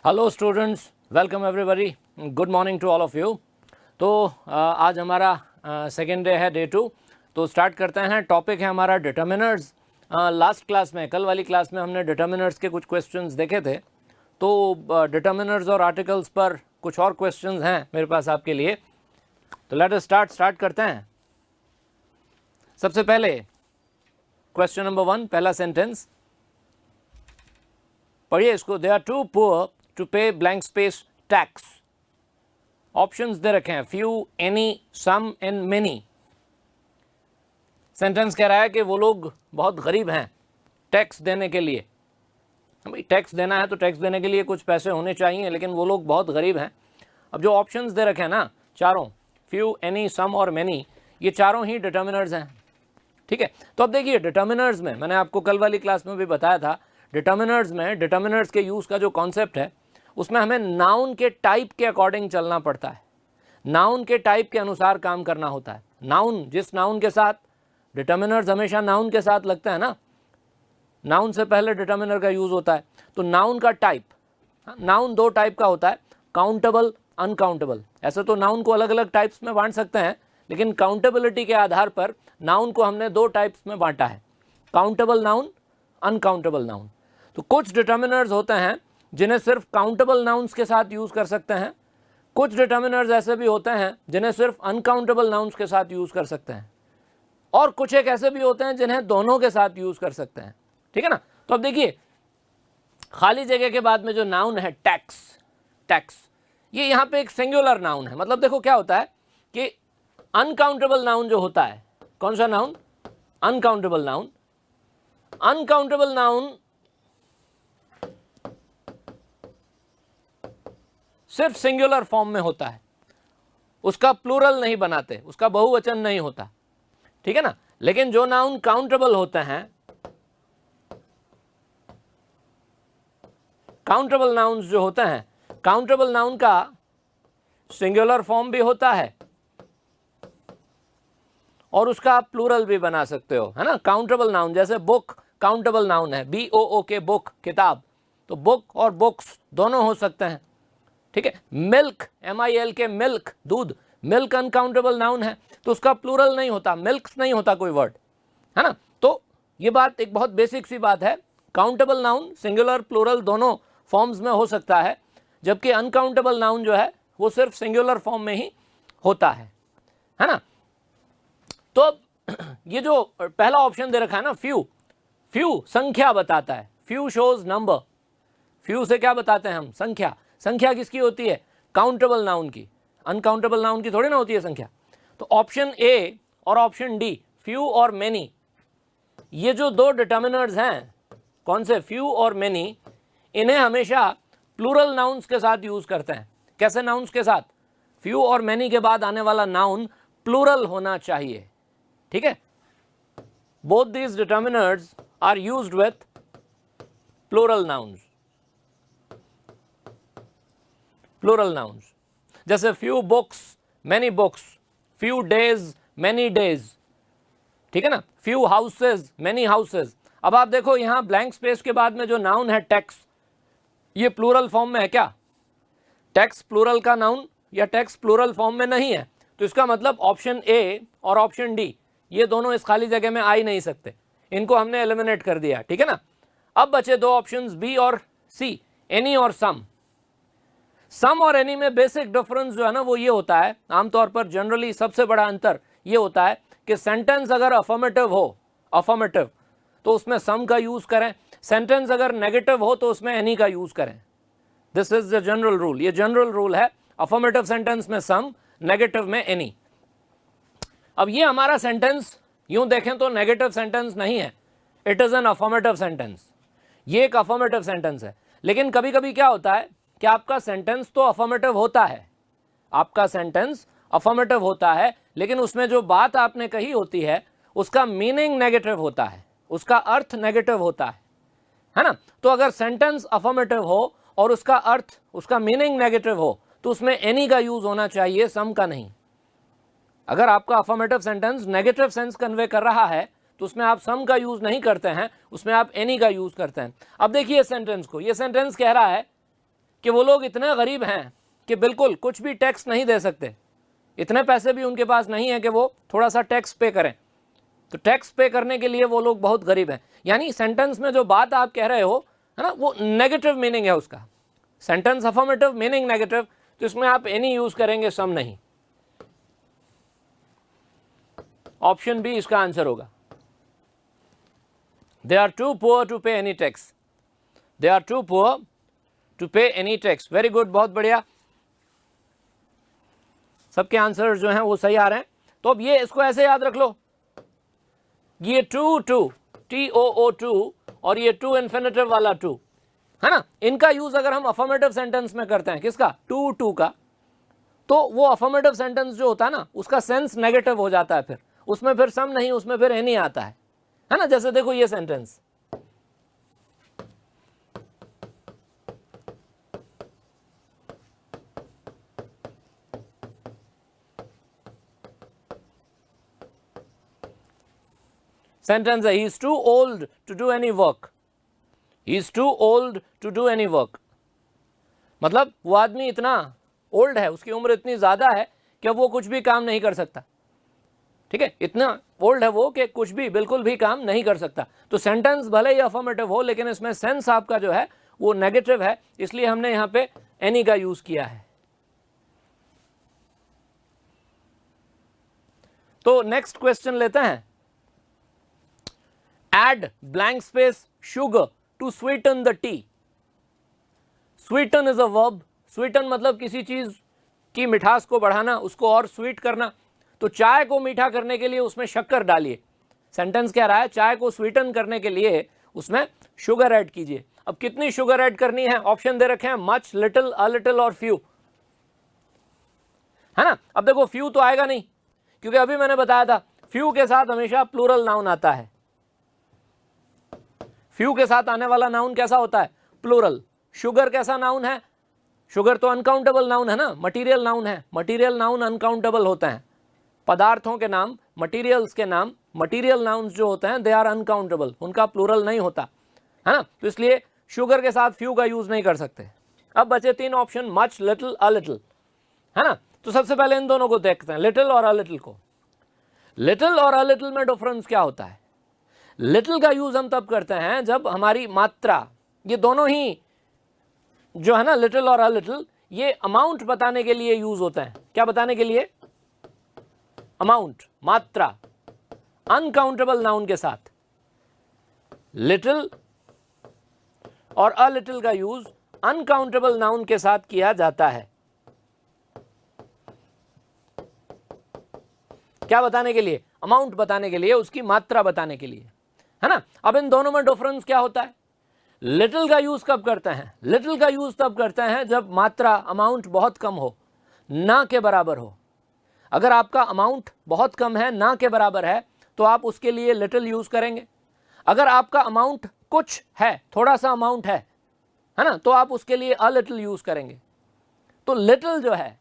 Hello students, welcome everybody, good morning to all of you. तो आज हमारा second day है, डे 2। तो स्टार्ट करते हैं। टॉपिक है हमारा डिटर्मिनर्स। लास्ट क्लास में, कल वाली क्लास में हमने डिटर्मिनर्स के कुछ क्वेश्चंस देखे थे। तो डिटर्मिनर्स और आर्टिकल्स पर कुछ और क्वेश्चंस हैं मेरे पास आपके लिए। तो लेट अस स्टार्ट करते हैं। सबसे पहले क्वेश्चन नंबर 1, पहला सेंटेंस पढ़िए इसको। They are too poor to pay blank space tax. Options दे रखे हैं, few, any, some and many. Sentence कह रहा है कि वो लोग बहुत गरीब हैं टैक्स देने के लिए। भाई टैक्स देना है तो टैक्स देने के लिए कुछ पैसे होने चाहिए, लेकिन वो लोग बहुत गरीब हैं। अब जो ऑप्शंस दे रखे हैं ना, चारों, फ्यू, एनी, सम और मेनी, ये चारों ही डिटर्मिनर्स हैं। ठीक है, तो अब देखिए डिटर्मिनर्स में, मैंने आपको कल वाली क्लास में भी बताया था, डिटर्मिनर्स में डिटर्मिनर्स के यूज़ का जो कॉन्सेप्ट है उसमें हमें नाउन के टाइप के अकॉर्डिंग चलना पड़ता है। नाउन के टाइप के अनुसार काम करना होता है। नाउन, जिस नाउन के साथ, डिटर्मिनर्स हमेशा नाउन के साथ लगता है ना, नाउन से पहले डिटर्मिनर का यूज़ होता है। तो नाउन का टाइप, नाउन दो टाइप का होता है, काउंटेबल, अनकाउंटेबल। ऐसे तो नाउन को अलग अलग टाइप्स में बांट सकते हैं, लेकिन काउंटेबिलिटी के आधार पर नाउन को हमने दो टाइप्स में बांटा है, काउंटेबल नाउन, अनकाउंटेबल नाउन। तो कुछ डिटर्मिनर्स होते हैं जिन्हें सिर्फ काउंटेबल नाउन्स के साथ यूज़ कर सकते हैं। कुछ डिटर्मिनर्स ऐसे भी होते हैं जिन्हें सिर्फ अनकाउंटेबल नाउन्स के साथ यूज़ कर सकते हैं, और कुछ एक ऐसे भी होते हैं जिन्हें दोनों के साथ यूज़ कर सकते हैं। ठीक है ना। तो अब देखिए, खाली जगह के बाद में जो नाउन है टैक्स, टैक्स, ये यहाँ पे एक सिंगुलर नाउन है। मतलब देखो क्या होता है कि अनकाउंटेबल नाउन जो होता है, कौन सा noun? Uncountable noun. Uncountable noun सिर्फ सिंगुलर फॉर्म में होता है, उसका प्लूरल नहीं बनाते, उसका बहुवचन नहीं होता। ठीक है ना। लेकिन जो नाउन काउंटेबल होते हैं, काउंटेबल नाउन्स जो होते हैं, काउंटेबल नाउन का सिंगुलर फॉर्म भी होता है और उसका आप प्लूरल भी बना सकते हो, है ना। काउंटेबल नाउन जैसे बुक काउंटेबल नाउन है, BOO के बुक, किताब, तो बुक और बुक्स दोनों हो सकते हैं। ठीक है। मिल्क, MIL के मिल्क, दूध, मिल्क अनकाउंटेबल नाउन है, तो उसका प्लूरल नहीं होता, मिल्क्स नहीं होता कोई वर्ड, है ना। तो ये बात एक बहुत बेसिक सी बात है। काउंटेबल नाउन सिंगुलर प्लूरल दोनों फॉर्म्स में हो सकता है, जबकि अनकाउंटेबल नाउन जो है वो सिर्फ सिंगुलर फॉर्म में ही होता है ना। तो ये जो पहला ऑप्शन दे रखा है ना, फ्यू, फ्यू संख्या बताता है, फ्यू शोज नंबर। फ्यू से क्या बताते हैं हम? संख्या। संख्या किसकी होती है? काउंटेबल नाउन की। अनकाउंटेबल नाउन की थोड़ी ना होती है संख्या। तो ऑप्शन ए और ऑप्शन डी, फ्यू और मेनी, ये जो दो डिटर्मिनर्स हैं, कौन से? फ्यू और मेनी, इन्हें हमेशा प्लूरल नाउन्स के साथ यूज करते हैं। कैसे नाउन्स के साथ? फ्यू और मेनी के बाद आने वाला नाउन प्लूरल होना चाहिए। ठीक है। Both these determiners are used with plural nouns, plural nouns. जैसे few books, many books, few days, many days. ठीक है ना। Few houses, many houses. अब आप देखो यहां ब्लैंक स्पेस के बाद में जो नाउन है टैक्स, ये प्लूरल फॉर्म में है क्या? टैक्स प्लूरल का नाउन या टैक्स प्लूरल फॉर्म में नहीं है, तो इसका मतलब ऑप्शन ए और ऑप्शन डी, ये दोनों इस खाली जगह में आ ही नहीं सकते। इनको हमने एलिमिनेट कर दिया। ठीक है ना। अब बचे दो ऑप्शंस, बी और सी, एनी और सम। सम और एनी में बेसिक डिफरेंस जो है ना वो ये होता है, आमतौर पर जनरली सबसे बड़ा अंतर ये होता है कि सेंटेंस अगर अफर्मेटिव हो, अफर्मेटिव, तो उसमें सम का यूज करें। सेंटेंस अगर नेगेटिव हो तो उसमें एनी का यूज करें। This is the general rule. ये जनरल रूल है। अफर्मेटिव सेंटेंस में सम, नेगेटिव में एनी। अब ये हमारा सेंटेंस यूं देखें तो नेगेटिव सेंटेंस नहीं है, it is an affirmative sentence. ये एक अफर्मेटिव सेंटेंस है। लेकिन कभी कभी क्या होता है कि आपका सेंटेंस तो अफर्मेटिव होता है, आपका सेंटेंस अफर्मेटिव होता है, लेकिन उसमें जो बात आपने कही होती है उसका मीनिंग नेगेटिव होता है, उसका अर्थ नेगेटिव होता है ना। तो अगर सेंटेंस अफर्मेटिव हो और उसका अर्थ, उसका मीनिंग नेगेटिव हो, तो उसमें एनी का यूज होना चाहिए, सम का नहीं। अगर आपका affirmative sentence negative sense convey कर रहा है तो उसमें आप सम का यूज नहीं करते हैं, उसमें आप एनी का यूज करते हैं। अब देखिए सेंटेंस को, ये सेंटेंस कह रहा है कि वो लोग इतने गरीब हैं कि बिल्कुल कुछ भी टैक्स नहीं दे सकते, इतने पैसे भी उनके पास नहीं है कि वो थोड़ा सा टैक्स पे करें, तो टैक्स पे करने के लिए वो लोग बहुत गरीब हैं। यानी सेंटेंस में जो बात आप कह रहे हो है ना, वो नेगेटिव मीनिंग है उसका। सेंटेंस अफर्मेटिव, मीनिंग नेगेटिव, तो इसमें आप एनी यूज करेंगे, सम नहीं। ऑप्शन बी इसका आंसर होगा। They are too poor to pay any tax, they are too poor to pay any tax. Very good, बहुत बढ़िया, सबके आंसर जो हैं वो सही आ रहे हैं। तो अब ये इसको ऐसे याद रख लो, ये टू TOO और ये टू इन्फिनेटिव वाला टू है ना, इनका यूज अगर हम अफर्मेटिव सेंटेंस में करते हैं, किसका, टू का, तो वो अफर्मेटिव सेंटेंस जो होता है ना उसका सेंस नेगेटिव हो जाता है, फिर उसमें फिर सम नहीं, उसमें फिर एनी आता है ना। जैसे देखो ये सेंटेंस, सेंटेंस है, he is too old to do any work, he is too old to do any work. मतलब वो आदमी इतना ओल्ड है, उसकी उम्र इतनी ज्यादा है कि वो कुछ भी काम नहीं कर सकता। ठीक है, इतना ओल्ड है वो कि कुछ भी, बिल्कुल भी काम नहीं कर सकता। तो सेंटेंस भले ही अफर्मेटिव हो, लेकिन इसमें सेंस आपका जो है वो नेगेटिव है, इसलिए हमने यहां पे एनी का यूज किया है। तो नेक्स्ट क्वेश्चन लेते हैं। Add blank space sugar to sweeten the tea. Sweeten is a verb. Sweeten मतलब किसी चीज की मिठास को बढ़ाना, उसको और स्वीट करना। तो चाय को मीठा करने के लिए उसमें शक्कर डालिए। सेंटेंस कह रहा है चाय को स्वीटन करने के लिए उसमें शुगर ऐड कीजिए। अब कितनी शुगर ऐड करनी है, ऑप्शन दे रखे हैं, मच, लिटिल, अ लिटिल और फ्यू, है ना। अब देखो फ्यू तो आएगा नहीं, क्योंकि अभी मैंने बताया था फ्यू के साथ हमेशा प्लूरल नाउन आता है। फ्यू के साथ आने वाला नाउन कैसा होता है, प्लूरल। शुगर कैसा नाउन है, शुगर तो अनकाउंटेबल नाउन है ना, मटीरियल नाउन है। मटीरियल नाउन अनकाउंटेबल होते हैं, पदार्थों के नाम, मटीरियल्स के नाम, मटीरियल नाउन्स जो होते हैं दे आर अनकाउंटेबल, उनका प्लूरल नहीं होता, है ना। तो इसलिए शुगर के साथ फ्यू का यूज नहीं कर सकते। अब बचे तीन option, much, little, a little, है ना। तो सबसे पहले इन दोनों को देखते हैं, लिटिल और अ लिटिल को। लिटिल और अ लिटिल में डिफरेंस क्या होता है। लिटिल का यूज हम तब करते हैं जब हमारी मात्रा, ये दोनों ही जो है ना, लिटिल और अ लिटिल, ये अमाउंट बताने के लिए यूज होते हैं। क्या बताने के लिए, अमाउंट, मात्रा, अनकाउंटेबल नाउन के साथ। लिटिल और अ लिटिल का यूज अनकाउंटेबल नाउन के साथ किया जाता है। क्या बताने के लिए, अमाउंट बताने के लिए, उसकी मात्रा बताने के लिए, है ना। अब इन दोनों में डिफरेंस क्या होता है। लिटिल का यूज कब करते हैं, लिटिल का यूज तब करते हैं जब मात्रा, अमाउंट बहुत कम हो, ना के बराबर हो। अगर आपका अमाउंट बहुत कम है, ना के बराबर है, तो आप उसके लिए लिटिल यूज करेंगे। अगर आपका अमाउंट कुछ है, थोड़ा सा अमाउंट है ना, तो आप उसके लिए अ लिटिल यूज करेंगे। तो लिटिल जो है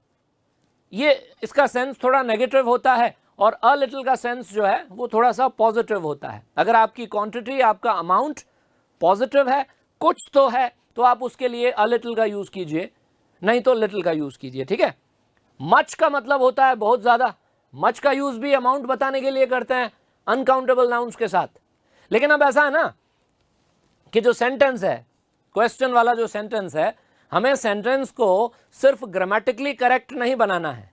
ये, इसका सेंस थोड़ा नेगेटिव होता है, और अ लिटिल का सेंस जो है वो थोड़ा सा पॉजिटिव होता है। अगर आपकी क्वांटिटी, आपका अमाउंट पॉजिटिव है, कुछ तो है, तो आप उसके लिए अ लिटिल का यूज कीजिए, नहीं तो लिटिल का यूज कीजिए। ठीक है, मच का मतलब होता है बहुत ज्यादा। मच का यूज भी अमाउंट बताने के लिए करते हैं अनकाउंटेबल नाउन्स के साथ। लेकिन अब ऐसा है ना कि जो सेंटेंस है, क्वेश्चन वाला जो सेंटेंस है, हमें सेंटेंस को सिर्फ ग्रामेटिकली करेक्ट नहीं बनाना है।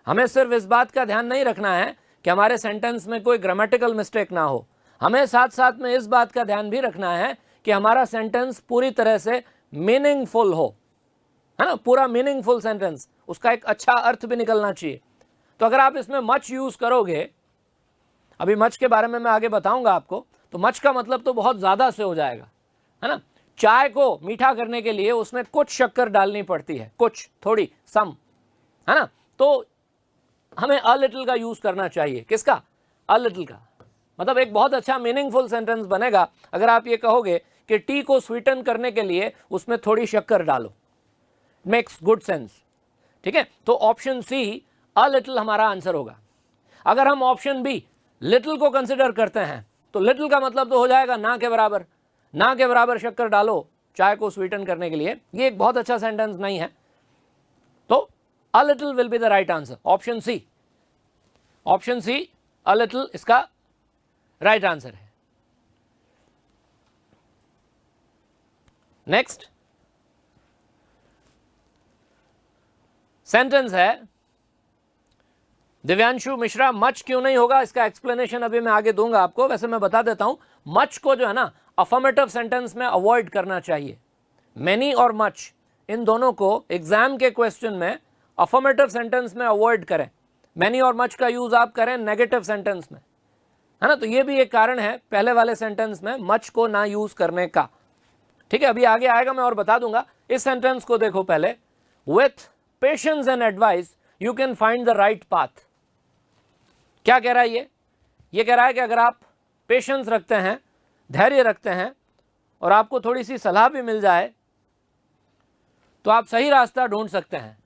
हमें सिर्फ इस बात का ध्यान नहीं रखना है कि हमारे सेंटेंस में कोई ग्रामेटिकल मिस्टेक ना हो, हमें साथ साथ में इस बात का ध्यान भी रखना है कि हमारा सेंटेंस पूरी तरह से मीनिंगफुल हो, है ना। पूरा मीनिंगफुल सेंटेंस, उसका एक अच्छा अर्थ भी निकलना चाहिए। तो अगर आप इसमें मच यूज करोगे, अभी मच के बारे में मैं आगे बताऊंगा आपको, तो मच का मतलब तो बहुत ज्यादा से हो जाएगा, है ना। चाय को मीठा करने के लिए उसमें कुछ शक्कर डालनी पड़ती है, कुछ, थोड़ी, सम, है ना। तो हमें अ लिटिल का यूज करना चाहिए। किसका, अ लिटिल का। मतलब एक बहुत अच्छा मीनिंगफुल सेंटेंस बनेगा अगर आप ये कहोगे कि टी को स्वीटन करने के लिए उसमें थोड़ी शक्कर डालो। Makes good sense. ठीक है, तो ऑप्शन सी अ लिटिल हमारा आंसर होगा। अगर हम ऑप्शन बी लिटिल को कंसिडर करते हैं, तो लिटिल का मतलब तो हो जाएगा ना के बराबर। ना के बराबर शक्कर डालो, चाय को स्वीटन करने के लिए, ये एक बहुत अच्छा सेंटेंस नहीं है। तो a little will be the right answer, option C, option C a little इसका राइट आंसर है। नेक्स्ट सेंटेंस है, दिव्यांशु मिश्रा मच क्यों नहीं होगा, इसका एक्सप्लेनेशन अभी मैं आगे दूंगा आपको। वैसे मैं बता देता हूं, मच को जो है ना अफर्मेटिव सेंटेंस में अवॉइड करना चाहिए। मेनी और मच इन दोनों को एग्जाम के क्वेश्चन में अफर्मेटिव सेंटेंस में अवॉइड करें। मेनी और मच का यूज आप करें नेगेटिव सेंटेंस में, है ना। तो ये भी एक कारण है पहले वाले सेंटेंस में मच को ना यूज करने का। ठीक है, अभी आगे आएगा, मैं और बता दूंगा। इस सेंटेंस को देखो पहले, with patience and advice you can find the right path. क्या कह रहा है ये कह रहा है कि अगर आप पेशेंस रखते हैं, धैर्य रखते हैं, और आपको थोड़ी सी सलाह भी मिल जाए तो आप सही रास्ता ढूंढ सकते हैं।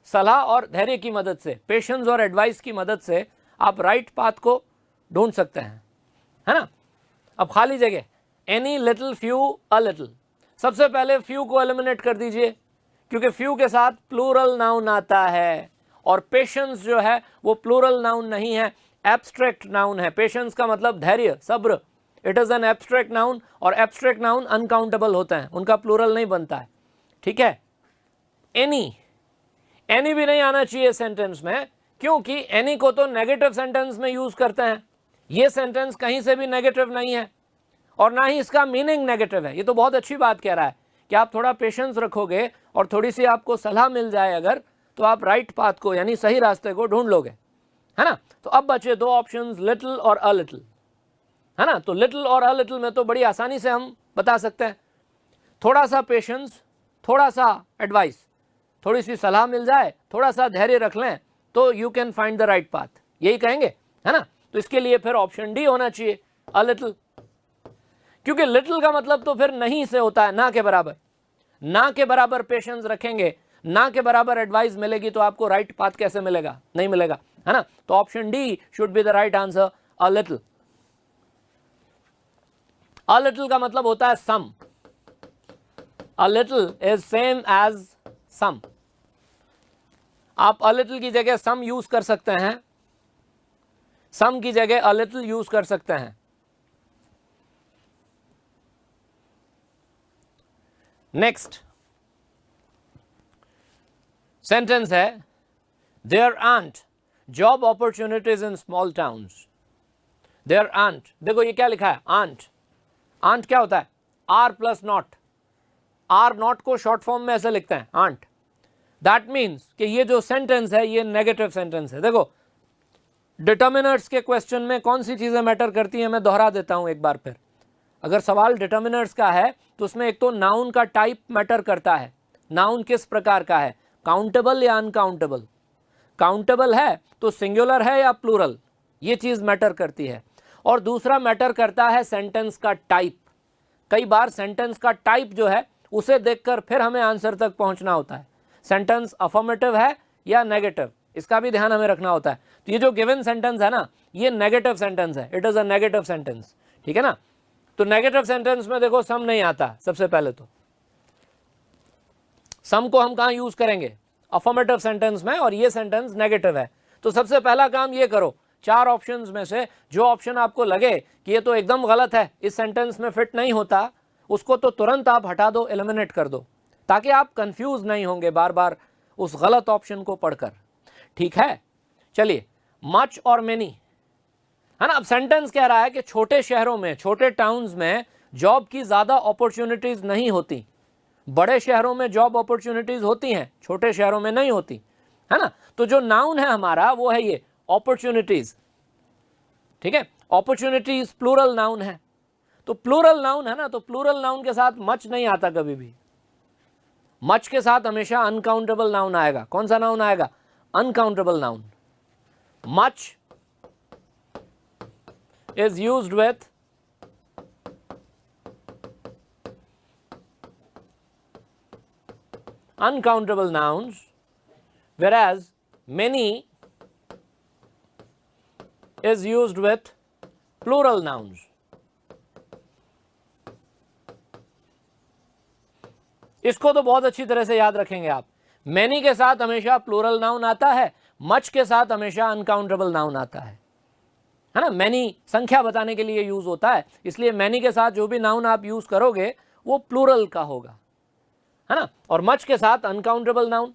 सलाह और धैर्य की मदद से, पेशेंस और एडवाइस की मदद से आप राइट पाथ को ढूंढ सकते हैं, है ना। अब खाली जगह, any little few a little, सबसे पहले फ्यू को एलिमिनेट कर दीजिए, क्योंकि फ्यू के साथ प्लूरल नाउन आता है, और पेशेंस जो है वो प्लूरल नाउन नहीं है, एब्स्ट्रैक्ट नाउन है। पेशेंस का मतलब धैर्य, सब्र, it is an abstract noun, और एब्स्ट्रैक्ट नाउन अनकाउंटेबल होते हैं, उनका प्लूरल नहीं बनता है। ठीक है, एनी भी नहीं आना चाहिए सेंटेंस में, क्योंकि एनी को तो नेगेटिव सेंटेंस में यूज करते हैं। ये सेंटेंस कहीं से भी नेगेटिव नहीं है, और ना ही इसका मीनिंग नेगेटिव है। ये तो बहुत अच्छी बात कह रहा है कि आप थोड़ा पेशेंस रखोगे और थोड़ी सी आपको सलाह मिल जाए अगर, तो आप राइट पाथ को यानी सही रास्ते को ढूंढ लोगे, है ना। तो अब बचे दो ऑप्शंस, लिटिल और अ लिटिल, है ना। तो लिटिल और अ लिटिल में तो बड़ी आसानी से हम बता सकते हैं, थोड़ा सा पेशेंस, थोड़ा सा एडवाइस, थोड़ी सी सलाह मिल जाए, थोड़ा सा धैर्य रख लें, तो you can find the right path, यही कहेंगे, है ना। तो इसके लिए फिर ऑप्शन डी होना चाहिए, अ लिटिल, क्योंकि लिटिल का मतलब तो फिर नहीं से होता है, ना के बराबर। ना के बराबर पेशेंस रखेंगे, ना के बराबर एडवाइस मिलेगी, तो आपको राइट पाथ कैसे मिलेगा, नहीं मिलेगा, है ना। तो option D should be the right answer, a little. A little का मतलब होता है some, a little is same as some. आप अ लिटिल की जगह सम यूज कर सकते हैं, सम की जगह अ लिटिल यूज कर सकते हैं। नेक्स्ट सेंटेंस है, there aren't job opportunities in small towns. There aren't, देखो ये क्या लिखा है, आंट। आंट क्या होता है, are plus not, are not को शॉर्ट फॉर्म में ऐसे लिखते हैं, आंट। दैट मीन्स कि ये जो सेंटेंस है ये नेगेटिव सेंटेंस है। देखो डिटर्मिनर्स के क्वेश्चन में कौन सी चीजें मैटर करती हैं, मैं दोहरा देता हूं एक बार फिर। अगर सवाल डिटर्मिनर्स का है तो उसमें एक तो नाउन का टाइप मैटर करता है, नाउन किस प्रकार का है, काउंटेबल या अनकाउंटेबल। काउंटेबल है तो सिंगुलर है या प्लूरल, ये चीज मैटर करती है। और दूसरा मैटर करता है सेंटेंस का टाइप। कई बार सेंटेंस का टाइप जो है उसे देखकर फिर हमें आंसर तक पहुंचना होता है, सेंटेंस अफर्मेटिव है या नेगेटिव, इसका भी ध्यान हमें रखना होता है। तो ये जो गिवन सेंटेंस है ना, ये नेगेटिव सेंटेंस है, it is a negative sentence, ठीक है ना। तो नेगेटिव सेंटेंस में देखो सम नहीं आता, सबसे पहले तो सम को हम कहां यूज करेंगे, अफर्मेटिव सेंटेंस में, और ये सेंटेंस नेगेटिव है। तो सबसे पहला काम ये करो, चार ऑप्शंस में से जो ऑप्शन आपको लगे कि ये तो एकदम गलत है, इस सेंटेंस में फिट नहीं होता, उसको तो तुरंत आप हटा दो, एलिमिनेट कर दो, ताकि आप कंफ्यूज नहीं होंगे बार बार उस गलत ऑप्शन को पढ़कर। ठीक है, चलिए, मच और मेनी, है ना। अब सेंटेंस कह रहा है कि छोटे शहरों में, छोटे टाउन्स में जॉब की ज्यादा अपॉर्चुनिटीज नहीं होती, बड़े शहरों में जॉब अपॉर्चुनिटीज होती हैं, छोटे शहरों में नहीं होती, है ना। तो जो नाउन है हमारा वो है ये अपॉर्चुनिटीज, ठीक है। अपॉर्चुनिटीज प्लूरल नाउन है, तो प्लूरल नाउन है ना, तो प्लूरल नाउन के साथ मच नहीं आता कभी भी। मच के साथ हमेशा अनकाउंटेबल नाउन आएगा। कौन सा नाउन आएगा, uncountable noun. Much is used with uncountable nouns, whereas many is used with plural nouns. इसको तो बहुत अच्छी तरह से याद रखेंगे आप। मैनी के साथ हमेशा प्लूरल नाउन आता है, मच के साथ हमेशा अनकाउंटेबल नाउन आता है ना। मैनी संख्या बताने के लिए यूज होता है, इसलिए मैनी के साथ जो भी नाउन आप यूज करोगे वो प्लूरल का होगा, है ना। और मच के साथ अनकाउंटेबल नाउन।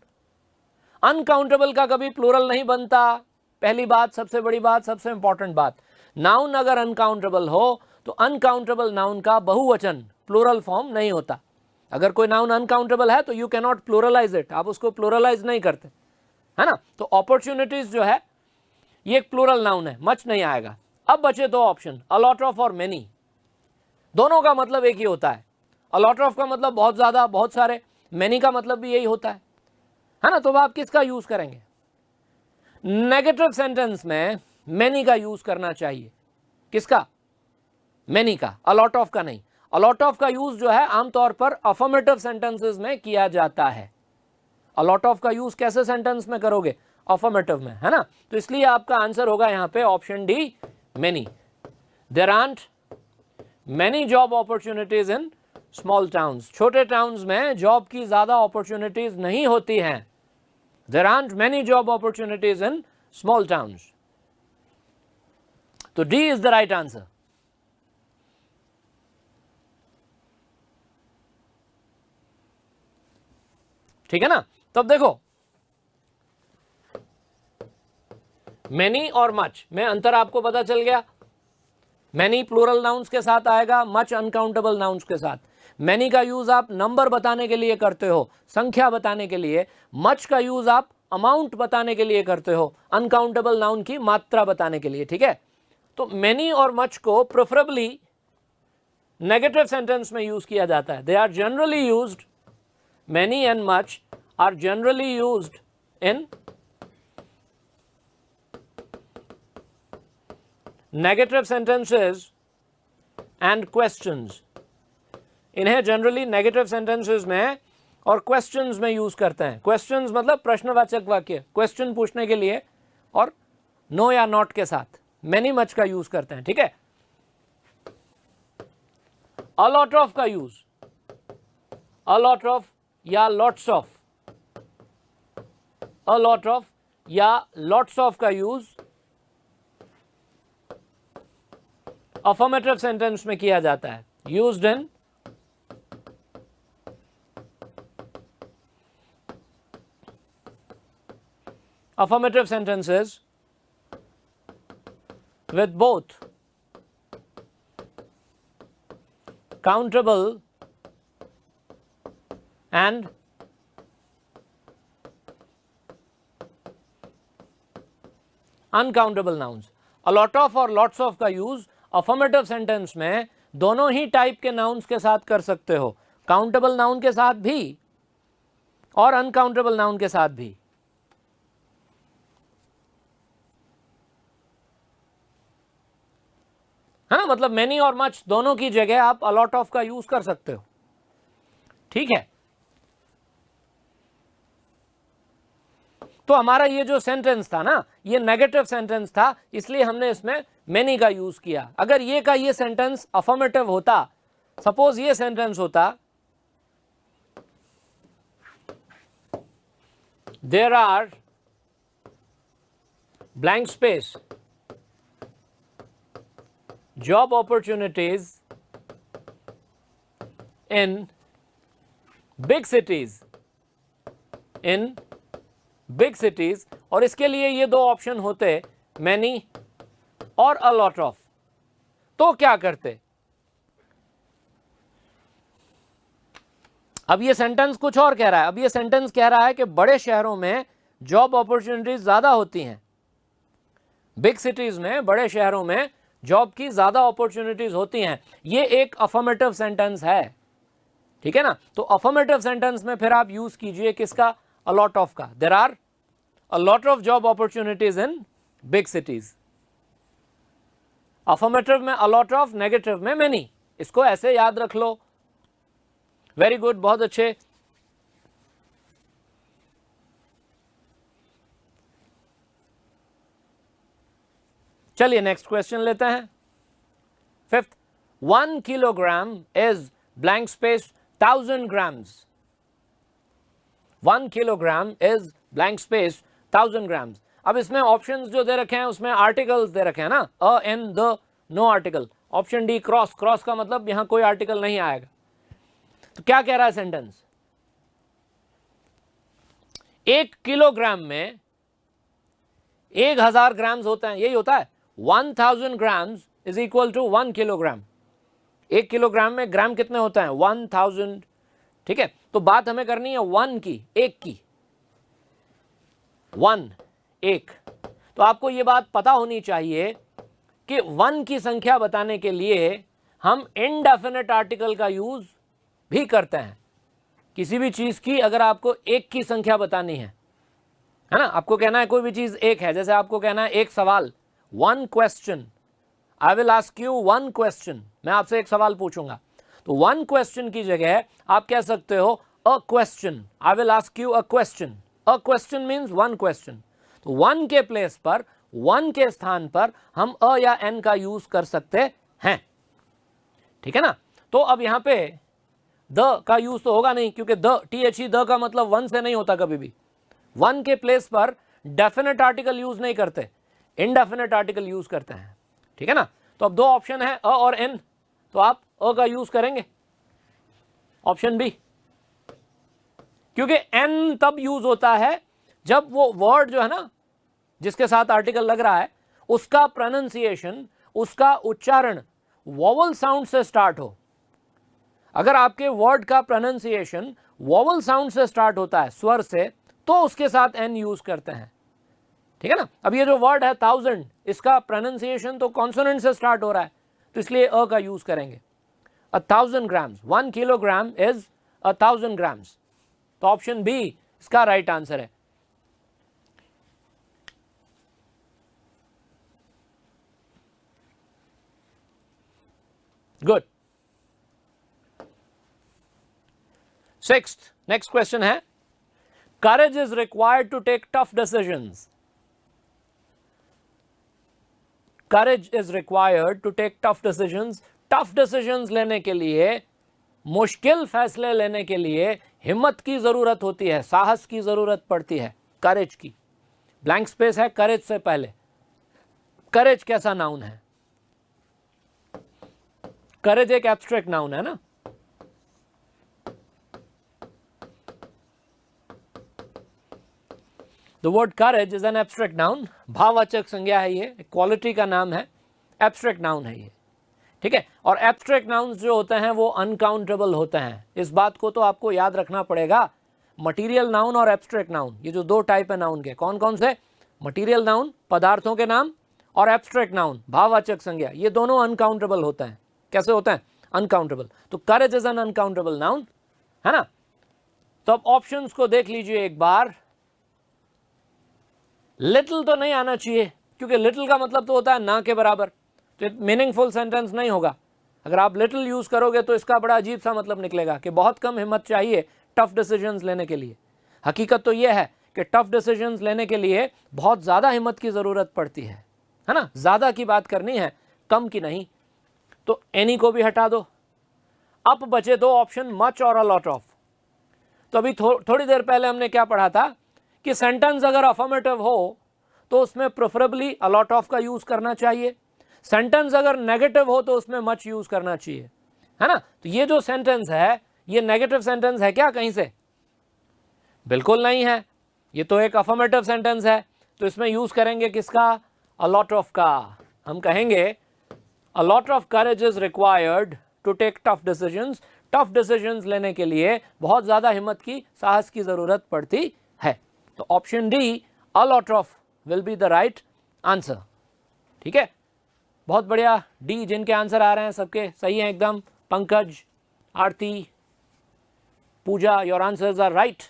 अनकाउंटेबल का कभी प्लूरल नहीं बनता, पहली बात, सबसे बड़ी बात, सबसे इंपॉर्टेंट बात। नाउन अगर अनकाउंटेबल हो तो अनकाउंटेबल नाउन का बहुवचन प्लूरल फॉर्म नहीं होता। अगर कोई नाउन अनकाउंटेबल है तो you can not pluralise it, आप उसको प्लूरलाइज नहीं करते, है ना। तो अपॉर्चुनिटीज जो है ये एक प्लूरल नाउन है, मच नहीं आएगा। अब बचे दो ऑप्शन, अलॉट ऑफ और मेनी। दोनों का मतलब एक ही होता है। अलॉट ऑफ का मतलब बहुत ज्यादा, बहुत सारे, मेनी का मतलब भी यही होता है ना। तो आप किसका यूज करेंगे? नेगेटिव सेंटेंस में मेनी का यूज करना चाहिए। किसका? मेनी का, अलॉट ऑफ का नहीं। अलॉट ऑफ का यूज जो है आमतौर पर अफर्मेटिव सेंटेंसेस में किया जाता है। अलॉट ऑफ का यूज कैसे सेंटेंस में करोगे? अफर्मेटिव में, है ना। तो इसलिए आपका आंसर होगा यहां पे option D, many. There aren't many job opportunities in small towns. छोटे टाउन्स में जॉब की ज्यादा अपॉर्चुनिटीज नहीं होती हैं। There aren't many job opportunities in small towns. तो D is the right answer. ठीक है ना। तब देखो, मैनी और मच में अंतर आपको पता चल गया। मैनी प्लूरल नाउन्स के साथ आएगा, मच अनकाउंटेबल नाउन्स के साथ। मैनी का यूज आप नंबर बताने के लिए करते हो, संख्या बताने के लिए। मच का यूज आप अमाउंट बताने के लिए करते हो, अनकाउंटेबल नाउन की मात्रा बताने के लिए। ठीक है। तो मैनी और मच को प्रेफरेबली नेगेटिव सेंटेंस में यूज किया जाता है। They are generally used, many and much are generally used in negative sentences and questions. इन्हें जनरली नेगेटिव सेंटेंसेस में और क्वेश्चंस में यूज करते हैं। क्वेश्चंस मतलब प्रश्नवाचक वाक्य, क्वेश्चन पूछने के लिए, और नो या नॉट के साथ मैनी मच का यूज करते हैं। ठीक है। अलॉट ऑफ का यूज, अलॉट ऑफ या lots of, a lot of या lots of का यूज अफर्मेटिव सेंटेंस में किया जाता है। Used in affirmative sentences with both countable and uncountable nouns. A lot of और लॉट्स ऑफ का यूज अफर्मेटिव सेंटेंस में दोनों ही टाइप के नाउन्स के साथ कर सकते हो, काउंटेबल नाउन के साथ भी और अनकाउंटेबल नाउन के साथ भी, है ना। मतलब मेनी और मच दोनों की जगह आप अलॉट ऑफ का यूज कर सकते हो। ठीक है। तो हमारा ये जो सेंटेंस था ना, ये नेगेटिव सेंटेंस था, इसलिए हमने इसमें मेनी का यूज किया। अगर ये का ये सेंटेंस अफर्मेटिव होता, सपोज ये सेंटेंस होता, there are blank space job opportunities in big cities, in big cities, और इसके लिए ये दो ऑप्शन होते, मैनी और अ लॉट ऑफ, तो क्या करते? अब ये सेंटेंस कुछ और कह रहा है। अब ये सेंटेंस कह रहा है कि बड़े शहरों में जॉब अपॉर्चुनिटीज ज्यादा होती हैं, बिग सिटीज में, बड़े शहरों में जॉब की ज्यादा अपॉर्चुनिटीज होती हैं। ये एक अफर्मेटिव सेंटेंस है। ठीक है ना। तो अफर्मेटिव सेंटेंस में फिर आप यूज कीजिए किसका? a lot of का। there are a lot of job opportunities in big cities। Affirmative में a lot of, नेगेटिव में many। इसको ऐसे याद रख लो। वेरी गुड, बहुत अच्छे। चलिए नेक्स्ट क्वेश्चन लेते हैं। Fifth, 1 kilogram is blank space 1000 grams. 1 kilogram is blank space 1000 grams. अब इसमें ऑप्शंस जो दे रखे हैं उसमें आर्टिकल्स दे रखे हैं ना, a, an, the, no article. Option D cross, cross का मतलब यहां कोई आर्टिकल नहीं आएगा। तो क्या कह रहा है सेंटेंस? 1 किलोग्राम में 1000 ग्राम्स होते हैं, यही होता है। 1000 grams is equal to 1 kilogram. 1 kilogram में ग्राम कितने होते हैं? 1000। ठीक है, तो बात हमें करनी है 1 की, 1 की, 1, 1। तो आपको यह बात पता होनी चाहिए कि 1 की संख्या बताने के लिए हम इनडेफिनेट आर्टिकल का यूज भी करते हैं। किसी भी चीज की अगर आपको 1 की संख्या बतानी है ना, आपको कहना है कोई भी चीज 1 है, जैसे आपको कहना है एक सवाल, 1 question, I will ask you 1 question, मैं आपसे एक सवाल पूछूंगा। तो 1 क्वेश्चन की जगह आप कह सकते हो a question, I will ask you a question. A question means 1 question. तो 1 के प्लेस पर, 1 के स्थान पर हम अ या एन का यूज कर सकते हैं। ठीक है ना। तो अब यहां पे द का यूज तो होगा नहीं, क्योंकि द, THE, द का मतलब 1 से नहीं होता कभी भी। 1 के प्लेस पर डेफिनेट आर्टिकल यूज नहीं करते, इनडेफिनेट आर्टिकल यूज करते हैं। ठीक है ना। तो अब 2 ऑप्शन है, अ और एन, तो आप अ का यूज करेंगे, ऑप्शन बी। क्योंकि एन तब यूज होता है जब वो वर्ड जो है ना जिसके साथ आर्टिकल लग रहा है उसका प्रोनाउंसिएशन, उसका उच्चारण वोवल साउंड से स्टार्ट हो। अगर आपके वर्ड का प्रोनाउंसिएशन वोवल साउंड से स्टार्ट होता है, स्वर से, तो उसके साथ एन यूज करते हैं। ठीक है ना। अब ये जो वर्ड है 1000, इसका प्रोनाउंसिएशन तो कॉन्सोनेंट से स्टार्ट हो रहा है, तो इसलिए अ का यूज करेंगे। 1000 ग्राम्स, 1 किलोग्राम इज 1000 ग्राम्स। तो ऑप्शन बी इसका राइट आंसर है। गुड। सिक्स्थ, नेक्स्ट क्वेश्चन है, courage is required to take tough decisions. Courage is required to take tough decisions. Tough decisions लेने के लिए, मुश्किल फैसले लेने के लिए हिम्मत की जरूरत होती है, साहस की जरूरत पड़ती है, करेज की। ब्लैंक स्पेस है करेज से पहले। करेज कैसा नाउन है? करेज एक एब्स्ट्रैक्ट नाउन है ना। The word courage is an abstract noun, भाववाचक संज्ञा है, ये क्वालिटी का नाम है, एब्स्ट्रैक्ट नाउन है ये। ठीक है। और एब्स्ट्रैक्ट नाउन्स जो होते हैं वो अनकाउंटेबल होते हैं। इस बात को तो आपको याद रखना पड़ेगा। मटीरियल नाउन और एब्स्ट्रैक्ट नाउन, ये जो 2 टाइप है नाउन के, कौन कौन से? मटीरियल नाउन, पदार्थों के नाम, और एब्स्ट्रैक्ट नाउन, भाववाचक संज्ञा, ये दोनों अनकाउंटेबल होते हैं। कैसे होते हैं? अनकाउंटेबल। तो करेज इज एन अनकाउंटेबल नाउन, है ना। तो अब ऑप्शंस को देख लीजिए एक बार। लिटिल तो नहीं आना चाहिए, क्योंकि लिटिल का मतलब तो होता है ना के बराबर, तो मीनिंगफुल सेंटेंस नहीं होगा। अगर आप लिटिल यूज करोगे तो इसका बड़ा अजीब सा मतलब निकलेगा कि बहुत कम हिम्मत चाहिए टफ डिसीजंस लेने के लिए। हकीकत तो यह है कि टफ डिसीजंस लेने के लिए बहुत ज्यादा हिम्मत की जरूरत पड़ती है ना। ज्यादा की बात करनी है, कम की नहीं। तो एनी को भी हटा दो। अब बचे 2 ऑप्शन, मच और अ लॉट ऑफ। तो अभी थोड़ी देर पहले हमने क्या पढ़ा था कि सेंटेंस अगर अफर्मेटिव हो तो उसमें प्रेफरेबली अ लॉट ऑफ का यूज करना चाहिए। सेंटेंस अगर नेगेटिव हो तो उसमें मच यूज करना चाहिए, है ना। तो ये जो सेंटेंस है ये नेगेटिव सेंटेंस है क्या कहीं से? बिल्कुल नहीं है। ये तो एक अफर्मेटिव सेंटेंस है, तो इसमें यूज करेंगे किसका? अ लॉट ऑफ का। हम कहेंगे a lot of courage is required to take tough decisions. Tough decisions लेने के लिए बहुत ज्यादा हिम्मत की, साहस की जरूरत पड़ती है। तो option D, a lot of, will be the right answer. ठीक है, बहुत बढ़िया। डी जिनके आंसर आ रहे हैं सबके सही हैं एकदम। Pankaj, Aarti, Pooja, your answers are right.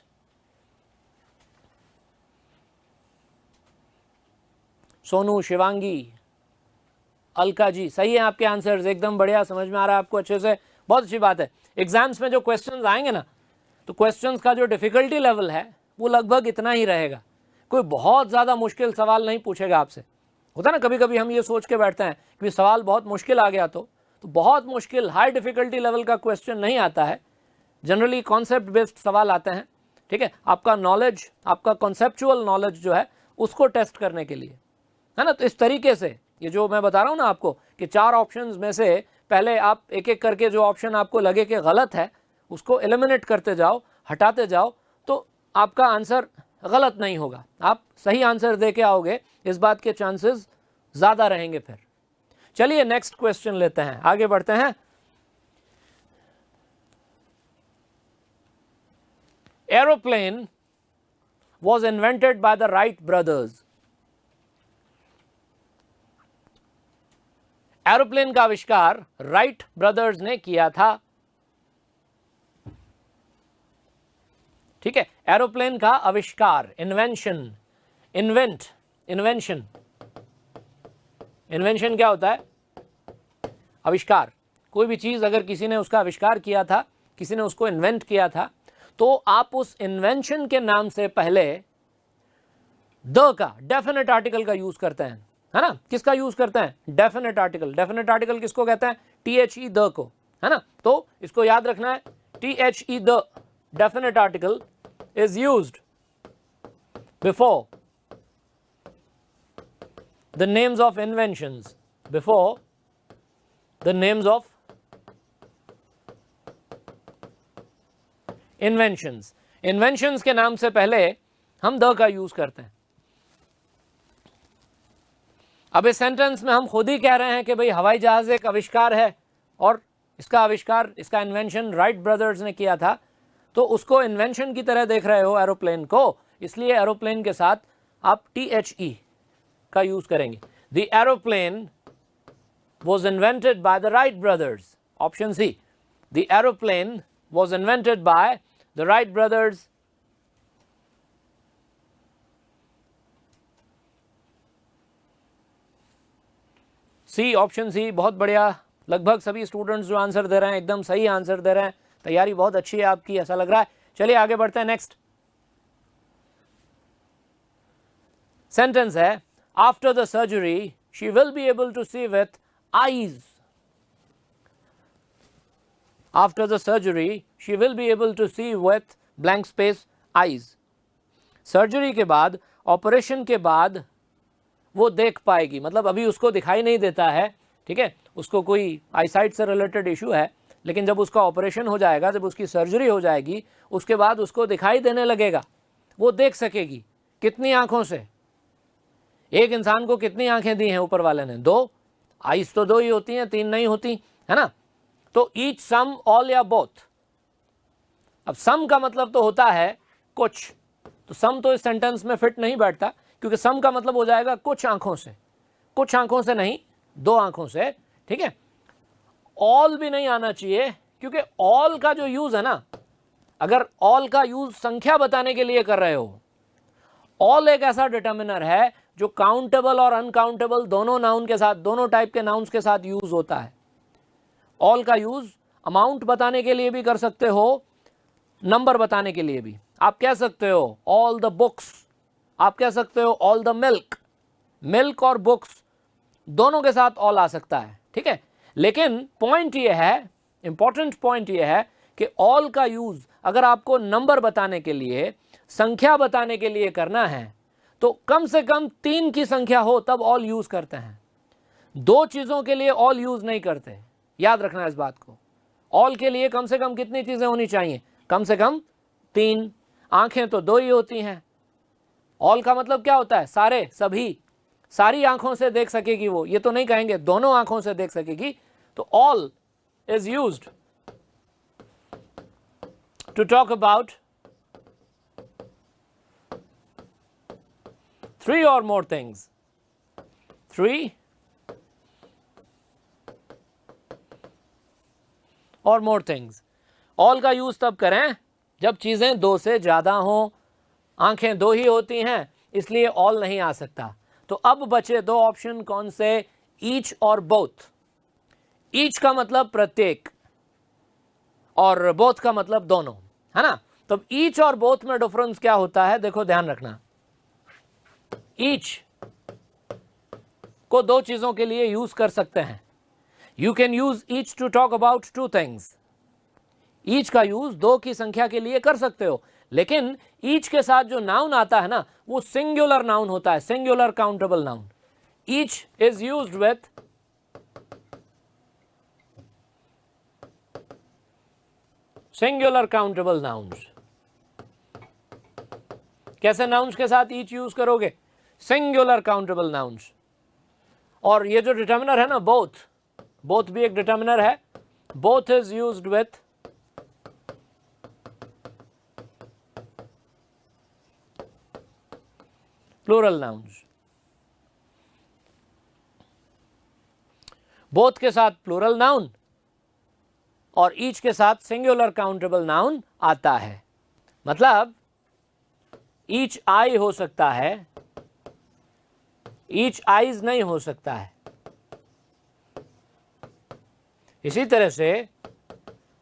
Sonu, Shivangi, Alka ji, सही है आपके आंसर्स, एकदम बढ़िया, समझ में आ रहा है आपको अच्छे से, बहुत अच्छी बात है। एग्जाम्स में जो क्वेश्चंस आएंगे ना, तो क्वेश्चंस का जो डिफिकल्टी लेवल है वो लगभग इतना ही रहेगा। कोई बहुत ज़्यादा मुश्किल सवाल नहीं पूछेगा आपसे। होता है ना, कभी कभी हम ये सोच के बैठते हैं कि सवाल बहुत मुश्किल आ गया तो बहुत मुश्किल हाई डिफिकल्टी लेवल का क्वेश्चन नहीं आता है। जनरली कॉन्सेप्ट बेस्ड सवाल आते हैं, ठीक है, आपका नॉलेज, आपका कॉन्सेप्चुअल नॉलेज जो है उसको टेस्ट करने के लिए, है ना। तो इस तरीके से ये जो मैं बता रहा हूँ ना आपको कि 4 ऑप्शंस में से पहले आप एक एक करके जो ऑप्शन आपको लगे कि गलत है उसको एलिमिनेट करते जाओ, हटाते जाओ, तो आपका आंसर गलत नहीं होगा, आप सही आंसर दे के आओगे, इस बात के चांसेस ज़्यादा रहेंगे फिर। चलिए नेक्स्ट क्वेश्चन लेते हैं, आगे बढ़ते हैं। Aeroplane was invented by the Wright brothers. Aeroplane का आविष्कार राइट ब्रदर्स ने किया था, ठीक है। एरोप्लेन का आविष्कार, इन्वेंशन, इन्वेंशन क्या होता है? आविष्कार। कोई भी चीज अगर किसी ने उसका आविष्कार किया था, किसी ने उसको इन्वेंट किया था, तो आप उस इन्वेंशन के नाम से पहले द का, डेफिनेट आर्टिकल का यूज करते हैं, है ना। किसका यूज करते हैं? Definite article. डेफिनेट आर्टिकल किसको कहते हैं? THE द को, है ना। तो इसको याद रखना है, THE the definite article is used before the names of inventions, before the names of inventions. Inventions के नाम से पहले हम द का यूज करते हैं। अब इस सेंटेंस में हम खुद ही कह रहे हैं कि भाई हवाई जहाज एक आविष्कार है और इसका आविष्कार, इसका इन्वेंशन राइट ब्रदर्स ने किया था, तो उसको इन्वेंशन की तरह देख रहे हो एरोप्लेन को, इसलिए एरोप्लेन के साथ आप THE का यूज करेंगे। The aeroplane was invented by the Wright brothers. Option C. The aeroplane was invented by the Wright brothers. C, option C, बहुत बढ़िया। लगभग सभी स्टूडेंट्स जो आंसर दे रहे हैं एकदम सही आंसर दे रहे हैं, तैयारी बहुत अच्छी है आपकी, ऐसा लग रहा है। चलिए आगे बढ़ते हैं। नेक्स्ट सेंटेंस है, after the surgery she will be able to see with eyes. After the surgery she will be able to see with blank space eyes. Surgery के बाद, ऑपरेशन के बाद वो देख पाएगी, मतलब अभी उसको दिखाई नहीं देता है, ठीक है, उसको कोई आईसाइट से रिलेटेड इशू है, लेकिन जब उसका ऑपरेशन हो जाएगा, जब उसकी सर्जरी हो जाएगी, उसके बाद उसको दिखाई देने लगेगा, वो देख सकेगी। कितनी आंखों से? एक इंसान को कितनी आंखें दी हैं ऊपर वाले ने? 2। आइस तो 2 ही होती हैं, 3 नहीं होती, है ना। तो ईच, सम, ऑल या बोथ। अब सम का मतलब तो होता है कुछ, तो सम तो इस सेंटेंस में फिट नहीं बैठता, क्योंकि सम का मतलब हो जाएगा कुछ आंखों से। कुछ आंखों से नहीं, 2 आंखों से, ठीक है। ऑल भी नहीं आना चाहिए, क्योंकि ऑल का जो यूज है ना, अगर ऑल का यूज संख्या बताने के लिए कर रहे हो, ऑल एक ऐसा डिटर्मिनर है जो काउंटेबल और अनकाउंटेबल दोनों नाउन के साथ, दोनों टाइप के नाउन्स के साथ यूज होता है। ऑल का यूज अमाउंट बताने के लिए भी कर सकते हो, नंबर बताने के लिए भी। आप कह सकते हो ऑल द बुक्स, आप कह सकते हो ऑल द मिल्क। मिल्क और बुक्स दोनों के साथ ऑल आ सकता है, ठीक है। लेकिन पॉइंट ये है, इंपॉर्टेंट पॉइंट ये है कि ऑल का यूज अगर आपको नंबर बताने के लिए, संख्या बताने के लिए करना है, तो कम से कम 3 की संख्या हो तब ऑल यूज करते हैं। 2 चीजों के लिए ऑल यूज नहीं करते, याद रखना इस बात को। ऑल के लिए कम से कम कितनी चीजें होनी चाहिए? कम से कम 3। आंखें तो 2 ही होती हैं। ऑल का मतलब क्या होता है? सारे, सभी, सारी आंखों से देख सकेगी वो, ये तो नहीं कहेंगे दोनों आंखों से देख सकेगी। तो all is used to talk about 3 or more things. 3 or more things. All का यूज तब करें जब चीजें 2 से ज्यादा हों। आंखें 2 ही होती हैं, इसलिए ऑल नहीं आ सकता। तो अब बचे 2 ऑप्शन, कौन से? ईच और बोथ। ईच का मतलब प्रत्येक और बोथ का मतलब दोनों, है ना। तो ईच और बोथ में डिफरेंस क्या होता है, देखो ध्यान रखना। ईच को 2 चीजों के लिए यूज कर सकते हैं। You can use each to talk about 2 things. Each का यूज 2 की संख्या के लिए कर सकते हो, लेकिन ईच के साथ जो नाउन आता है ना वो सिंगुलर नाउन होता है, singular countable noun. Each is used with singular countable nouns. कैसे नाउन्स के साथ ईच यूज करोगे? Singular countable nouns. और ये जो डिटर्मिनर है ना बोथ, बोथ भी एक डिटर्मिनर है. Both is used with plural nouns. Both के साथ प्लूरल नाउन और ईच के साथ सिंगुलर काउंटेबल नाउन आता है. मतलब ईच आई हो सकता है, ईच आईज नहीं हो सकता है. इसी तरह से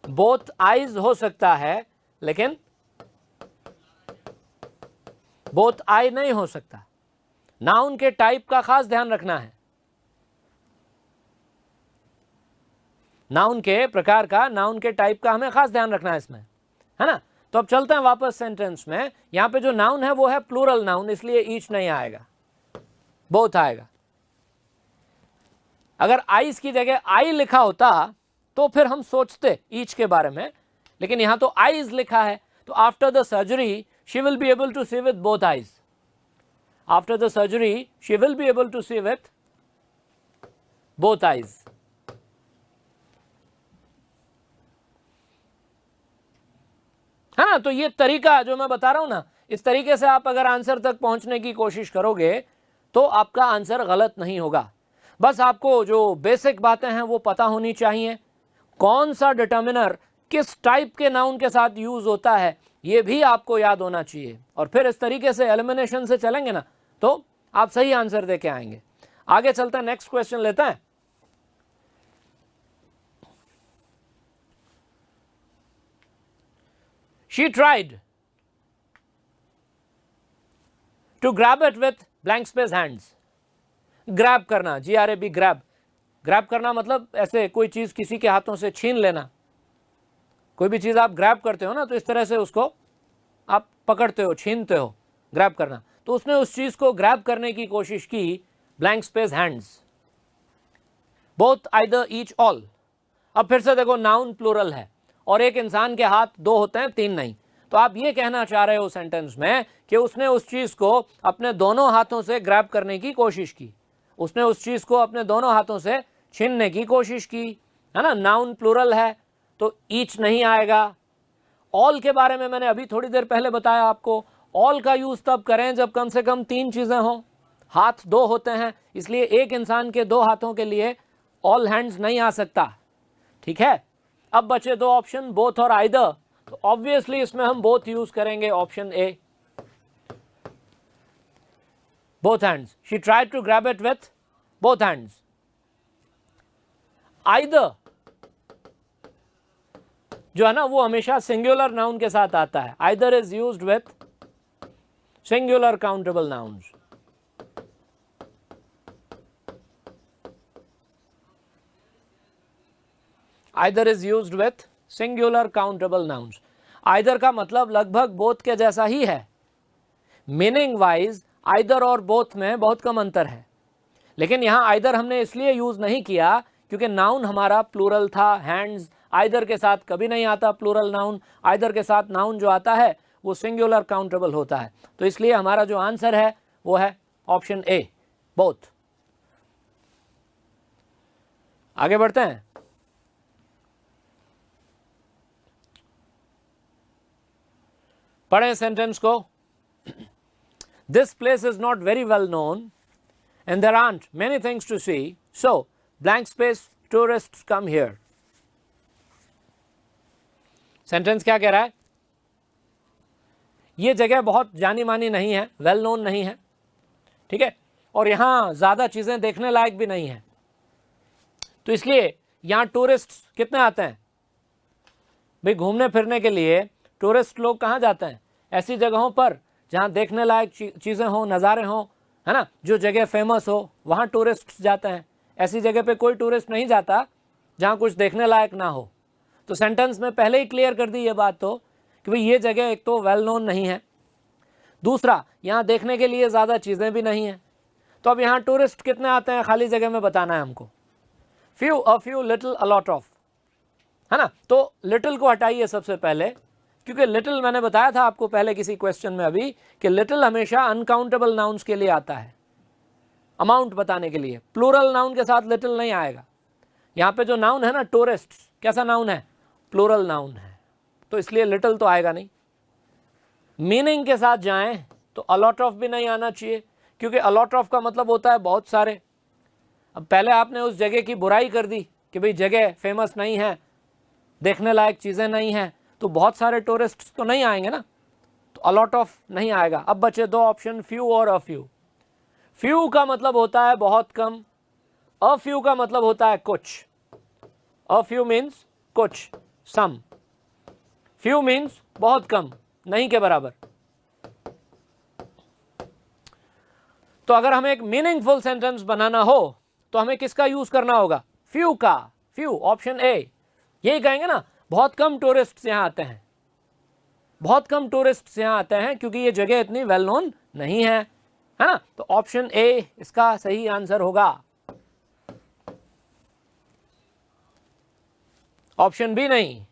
बोथ आईज हो सकता है लेकिन बोथ आई नहीं हो सकता. नाउन के टाइप का खास ध्यान रखना है, नाउन के प्रकार का, नाउन के टाइप का हमें खास ध्यान रखना है इसमें, है ना. तो अब चलते हैं वापस सेंटेंस में. यहां पे जो नाउन है वो है प्लूरल नाउन, इसलिए ईच नहीं आएगा, बोथ आएगा. अगर आइज की जगह आई लिखा होता तो फिर हम सोचते ईच के बारे में, लेकिन यहां तो आइज लिखा है. तो after the surgery she will be able to see with both eyes. After the surgery she will be able to see with both eyes. है ना. तो ये तरीका जो मैं बता रहा हूं ना, इस तरीके से आप अगर आंसर तक पहुंचने की कोशिश करोगे तो आपका आंसर गलत नहीं होगा. बस आपको जो बेसिक बातें हैं वो पता होनी चाहिए. कौन सा डिटर्मिनर किस टाइप के नाउन के साथ यूज होता है ये भी आपको याद होना चाहिए. और फिर इस तरीके से एलिमिनेशन से चलेंगे ना तो आप सही आंसर दे के आएंगे. आगे चलते हैं, नेक्स्ट क्वेश्चन लेते हैं. She tried to grab it with blank space hands. Grab करना, GRAB, ग्रैब. ग्रैब करना मतलब ऐसे कोई चीज किसी के हाथों से छीन लेना. कोई भी चीज आप ग्रैब करते हो ना तो इस तरह से उसको आप पकड़ते हो, छीनते हो, ग्रैब करना. तो उसने उस चीज को ग्रैब करने की कोशिश की. Blank space hands. Both, either, each, all. अब फिर से देखो नाउन प्लूरल है और एक इंसान के हाथ दो होते हैं, तीन नहीं. तो आप ये कहना चाह रहे हो सेंटेंस में कि उसने उस चीज को अपने दोनों हाथों से ग्रैब करने की कोशिश की, उसने उस चीज को अपने दोनों हाथों से छीनने की कोशिश की, है ना. नाउन प्लूरल है तो ईच नहीं आएगा. ऑल के बारे में मैंने अभी थोड़ी देर पहले बताया आपको. ऑल का यूज तब करें जब कम से कम तीन चीजें हों. हाथ दो होते हैं इसलिए एक इंसान के दो हाथों के लिए ऑल हैंड्स नहीं आ सकता. ठीक है. अब बचे दो ऑप्शन, बोथ और आइदर. तो ऑब्वियसली इसमें हम बोथ यूज करेंगे. Option A, both hands. She tried to grab it with both hands. Either जो है ना वो हमेशा सिंगुलर नाउन के साथ आता है. Either is used with singular countable nouns. Either is used with singular countable nouns. Either का मतलब लगभग both के जैसा ही है. मीनिंग वाइज either और both में बहुत कम अंतर है. लेकिन यहाँ either हमने इसलिए यूज नहीं किया क्योंकि नाउन हमारा प्लूरल था. हैंड्स either के साथ कभी नहीं आता प्लूरल नाउन. either के साथ नाउन जो आता है वो सिंगुलर काउंटेबल होता है. तो इसलिए हमारा जो आंसर है वो है ऑप्शन ए, बोथ. आगे बढ़ते हैं. पढ़ें सेंटेंस को. This place is not very well known and there aren't many things to see, so blank space tourists come here. Sentence क्या कह रहा है? ये जगह बहुत जानी मानी नहीं है, वेल नोन नहीं है, ठीक है, और यहां ज्यादा चीजें देखने लायक भी नहीं है. तो इसलिए यहां टूरिस्ट कितने आते हैं भाई घूमने फिरने के लिए? टूरिस्ट लोग कहाँ जाते हैं? ऐसी जगहों पर जहाँ देखने लायक चीज़ें हों, नज़ारे हों, है ना, जो जगह फेमस हो वहाँ टूरिस्ट जाते हैं. ऐसी जगह पे कोई टूरिस्ट नहीं जाता जहाँ कुछ देखने लायक ना हो. तो सेंटेंस में पहले ही क्लियर कर दी ये बात तो कि भाई ये जगह एक तो वेल नोन नहीं है, दूसरा यहाँ देखने के लिए ज़्यादा चीज़ें भी नहीं हैं। तो अब यहाँ टूरिस्ट कितने आते हैं खाली जगह में बताना है हमको। Few, a few, little, a lot of, है ना। तो लिटिल को हटाइए सबसे पहले, क्योंकि लिटिल मैंने बताया था आपको पहले किसी क्वेश्चन में अभी कि लिटिल हमेशा अनकाउंटेबल नाउन्स के लिए आता है, अमाउंट बताने के लिए। प्लूरल नाउन के साथ लिटिल नहीं आएगा। यहाँ पे जो नाउन है ना टूरिस्ट, कैसा नाउन है? प्लूरल नाउन है, तो इसलिए लिटिल तो आएगा नहीं। मीनिंग के साथ जाएं तो अ लॉट ऑफ भी नहीं आना चाहिए, क्योंकि अ लॉट ऑफ का मतलब होता है बहुत सारे। अब पहले आपने उस जगह की बुराई कर दी कि भाई जगह फेमस नहीं है, देखने लायक चीज़ें नहीं हैं, तो बहुत सारे टूरिस्ट तो नहीं आएंगे ना, तो अ लॉट ऑफ नहीं आएगा। अब बचे दो ऑप्शन, फ्यू और अ फ्यू। फ्यू का मतलब होता है बहुत कम, अ फ्यू का मतलब होता है कुछ। अ फ्यू मीन्स कुछ, सम। फ्यू मीन्स बहुत कम, नहीं के बराबर। तो अगर हमें एक मीनिंगफुल सेंटेंस बनाना हो तो हमें किसका यूज करना होगा? फ्यू का। Few, option A. यही कहेंगे ना, बहुत कम टूरिस्ट यहां आते हैं, बहुत कम टूरिस्ट यहां आते हैं क्योंकि ये जगह इतनी वेल नोन नहीं है ना। तो ऑप्शन ए इसका सही आंसर होगा। ऑप्शन बी नहीं।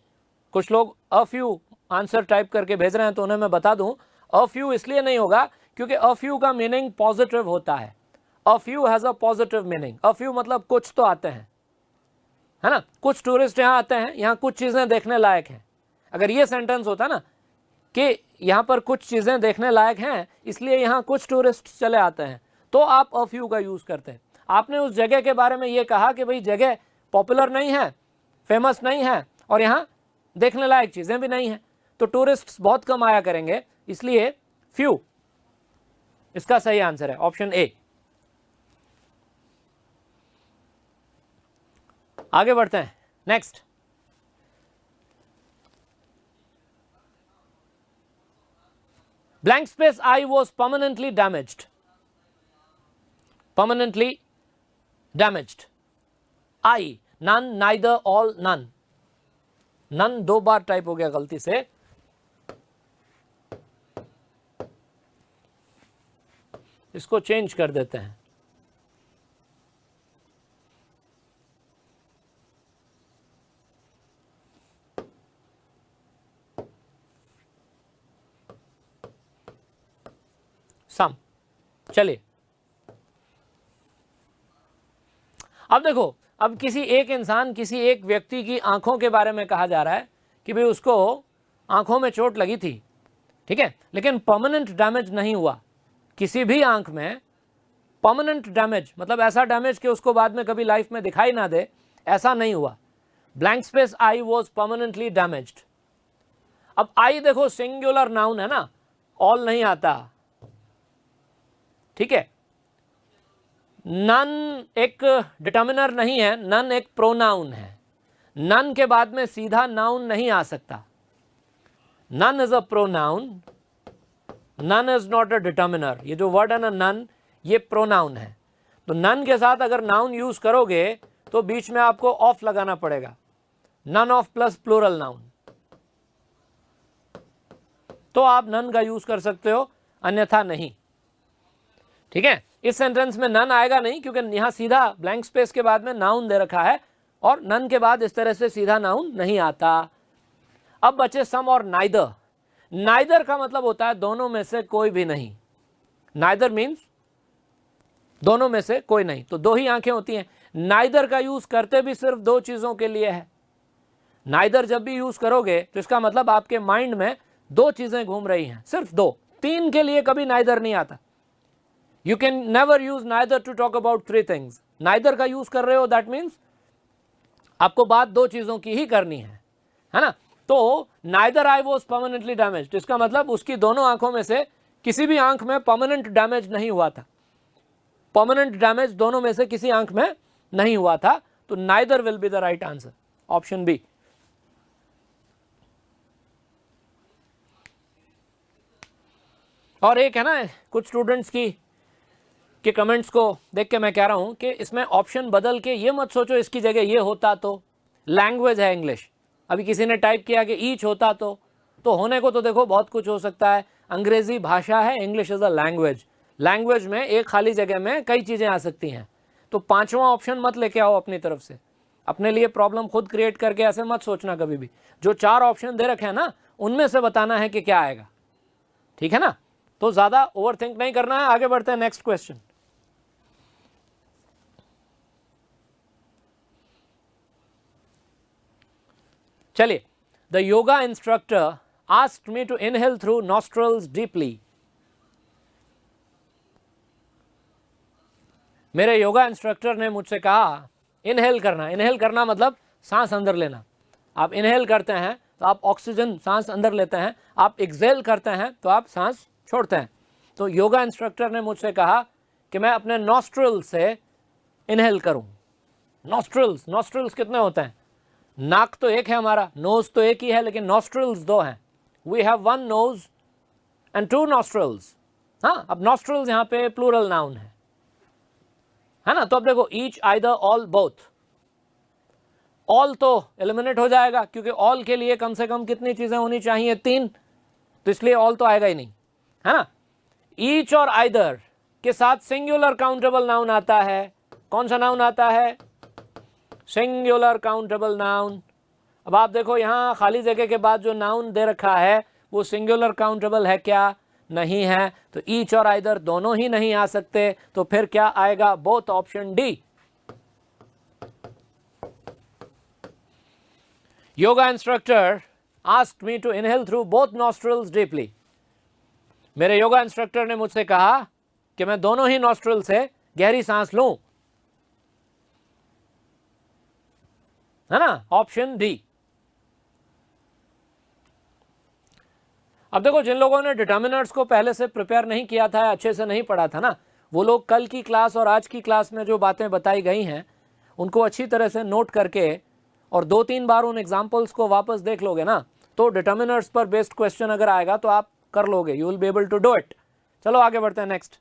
कुछ लोग अ फ्यू आंसर टाइप करके भेज रहे हैं, तो उन्हें मैं बता दूं अ फ्यू इसलिए नहीं होगा क्योंकि अ फ्यू का मीनिंग पॉजिटिव होता है। A few has a positive meaning. A few मतलब कुछ तो आते हैं, है ना। कुछ टूरिस्ट यहाँ आते हैं, यहाँ कुछ चीजें देखने लायक हैं। अगर ये सेंटेंस होता ना कि यहाँ पर कुछ चीजें देखने लायक हैं इसलिए यहाँ कुछ टूरिस्ट चले आते हैं, तो आप अ फ्यू का यूज करते हैं। आपने उस जगह के बारे में ये कहा कि भाई जगह पॉपुलर नहीं है, फेमस नहीं है, और यहाँ देखने लायक चीजें भी नहीं हैं, तो टूरिस्ट बहुत कम आया करेंगे, इसलिए फ्यू इसका सही आंसर है, ऑप्शन ए। आगे बढ़ते हैं, next. Blank space I was permanently damaged. Permanently damaged. I, none, neither, all, none. None दो बार टाइप हो गया गलती से, इसको चेंज कर देते हैं। सम। चलिए अब देखो, अब किसी एक इंसान, किसी एक व्यक्ति की आंखों के बारे में कहा जा रहा है कि भाई उसको आंखों में चोट लगी थी, ठीक है, लेकिन परमानेंट डैमेज नहीं हुआ। किसी भी आंख में परमानेंट डैमेज मतलब ऐसा डैमेज कि उसको बाद में कभी लाइफ में दिखाई ना दे, ऐसा नहीं हुआ। Blank space I was permanently damaged. अब आई देखो सिंगुलर नाउन है ना, ऑल नहीं आता, ठीक है। नन एक डिटर्मिनर नहीं है, नन एक प्रोनाउन है। नन के बाद में सीधा नाउन नहीं आ सकता। None is a pronoun, none is not a determiner. ये जो वर्ड है ना नन, ये प्रोनाउन है। तो नन के साथ अगर नाउन यूज करोगे तो बीच में आपको ऑफ लगाना पड़ेगा, none of plus plural noun, तो आप नन का यूज कर सकते हो, अन्यथा नहीं, ठीक है। इस सेंटेंस में नन आएगा नहीं क्योंकि यहां सीधा ब्लैंक स्पेस के बाद में नाउन दे रखा है, और नन के बाद इस तरह से सीधा नाउन नहीं आता। अब बचे सम और नाइदर। नाइदर का मतलब होता है दोनों में से कोई भी नहीं। नाइदर मीन्स दोनों में से कोई नहीं, तो दो ही आंखें होती हैं। नाइदर का यूज करते भी सिर्फ दो चीजों के लिए है। नाइदर जब भी यूज करोगे तो इसका मतलब आपके माइंड में दो चीजें घूम रही हैं, सिर्फ दो। तीन के लिए कभी नाइदर नहीं आता। You can never use neither to talk about three things. Neither का यूज कर रहे हो, that means आपको बात दो चीजों की ही करनी है ना। तो neither I was permanently damaged, इसका मतलब उसकी दोनों आंखों में से किसी भी आंख में परमानेंट डैमेज नहीं हुआ था। परमानेंट डैमेज दोनों में से किसी आंख में नहीं हुआ था, तो neither will be the right answer, option B. और एक है ना, कुछ स्टूडेंट्स के कमेंट्स को देख के मैं कह रहा हूं कि इसमें ऑप्शन बदल के ये मत सोचो इसकी जगह ये होता तो। लैंग्वेज है इंग्लिश, अभी किसी ने टाइप किया कि ईच होता तो तो होने को तो देखो बहुत कुछ हो सकता है। अंग्रेजी भाषा है, English is a language, language में एक खाली जगह में कई चीजें आ सकती हैं। तो पांचवा ऑप्शन मत लेके आओ अपनी तरफ से, अपने लिए प्रॉब्लम खुद क्रिएट करके ऐसे मत सोचना कभी भी। जो चार ऑप्शन दे रखे हैं ना, उनमें से बताना है कि क्या आएगा, ठीक है ना। तो ज्यादा ओवरथिंक नहीं करना है। आगे बढ़ते हैं नेक्स्ट क्वेश्चन। चलिए, the yoga instructor asked me to inhale through nostrils deeply. मेरे योगा इंस्ट्रक्टर ने मुझसे कहा इनहेल करना। इनहेल करना मतलब सांस अंदर लेना। आप इनहेल करते हैं तो आप ऑक्सीजन सांस अंदर लेते हैं, आप एक्सेल करते हैं तो आप सांस छोड़ते हैं। तो योगा इंस्ट्रक्टर ने मुझसे कहा कि मैं अपने नॉस्ट्रल से इनहेल करूं। नॉस्ट्रल्स, नॉस्ट्रल्स कितने होते हैं? नाक तो एक है हमारा, नोज तो एक ही है, लेकिन नॉस्ट्रल्स दो हैं। We have one nose and two nostrils. हाँ, अब नॉस्ट्रल्स यहाँ पे प्लूरल नाउन है ना। तो अब देखो, each, either, all, both. All तो एलिमिनेट हो जाएगा, क्योंकि ऑल के लिए कम से कम कितनी चीजें होनी चाहिए? तीन, तो इसलिए ऑल तो आएगा ही नहीं, है ना। ईच और आइदर के साथ सिंगुलर काउंटेबल नाउन आता है। कौन सा नाउन आता है? Singular countable noun. अब आप देखो, यहां खाली जगह के बाद जो नाउन दे रखा है वो सिंगुलर काउंटेबल है क्या? नहीं है। तो ईच और आइदर दोनों ही नहीं आ सकते, तो फिर क्या आएगा? Both, option D. Yoga instructor asked me to inhale through both nostrils deeply. मेरे योगा इंस्ट्रक्टर ने मुझसे कहा कि मैं दोनों ही नॉस्ट्रल से गहरी सांस लूं, है ना, ऑप्शन डी। अब देखो, जिन लोगों ने डिटर्मिनर्स को पहले से प्रिपेयर नहीं किया था, अच्छे से नहीं पढ़ा था ना, वो लोग कल की क्लास और आज की क्लास में जो बातें बताई गई हैं उनको अच्छी तरह से नोट करके और 2-3 बार उन एग्जाम्पल्स को वापस देख लोगे ना, तो डिटर्मिनर्स पर बेस्ड क्वेश्चन अगर आएगा तो आप कर लोगे, you will be able to do it. चलो आगे बढ़ते हैं next.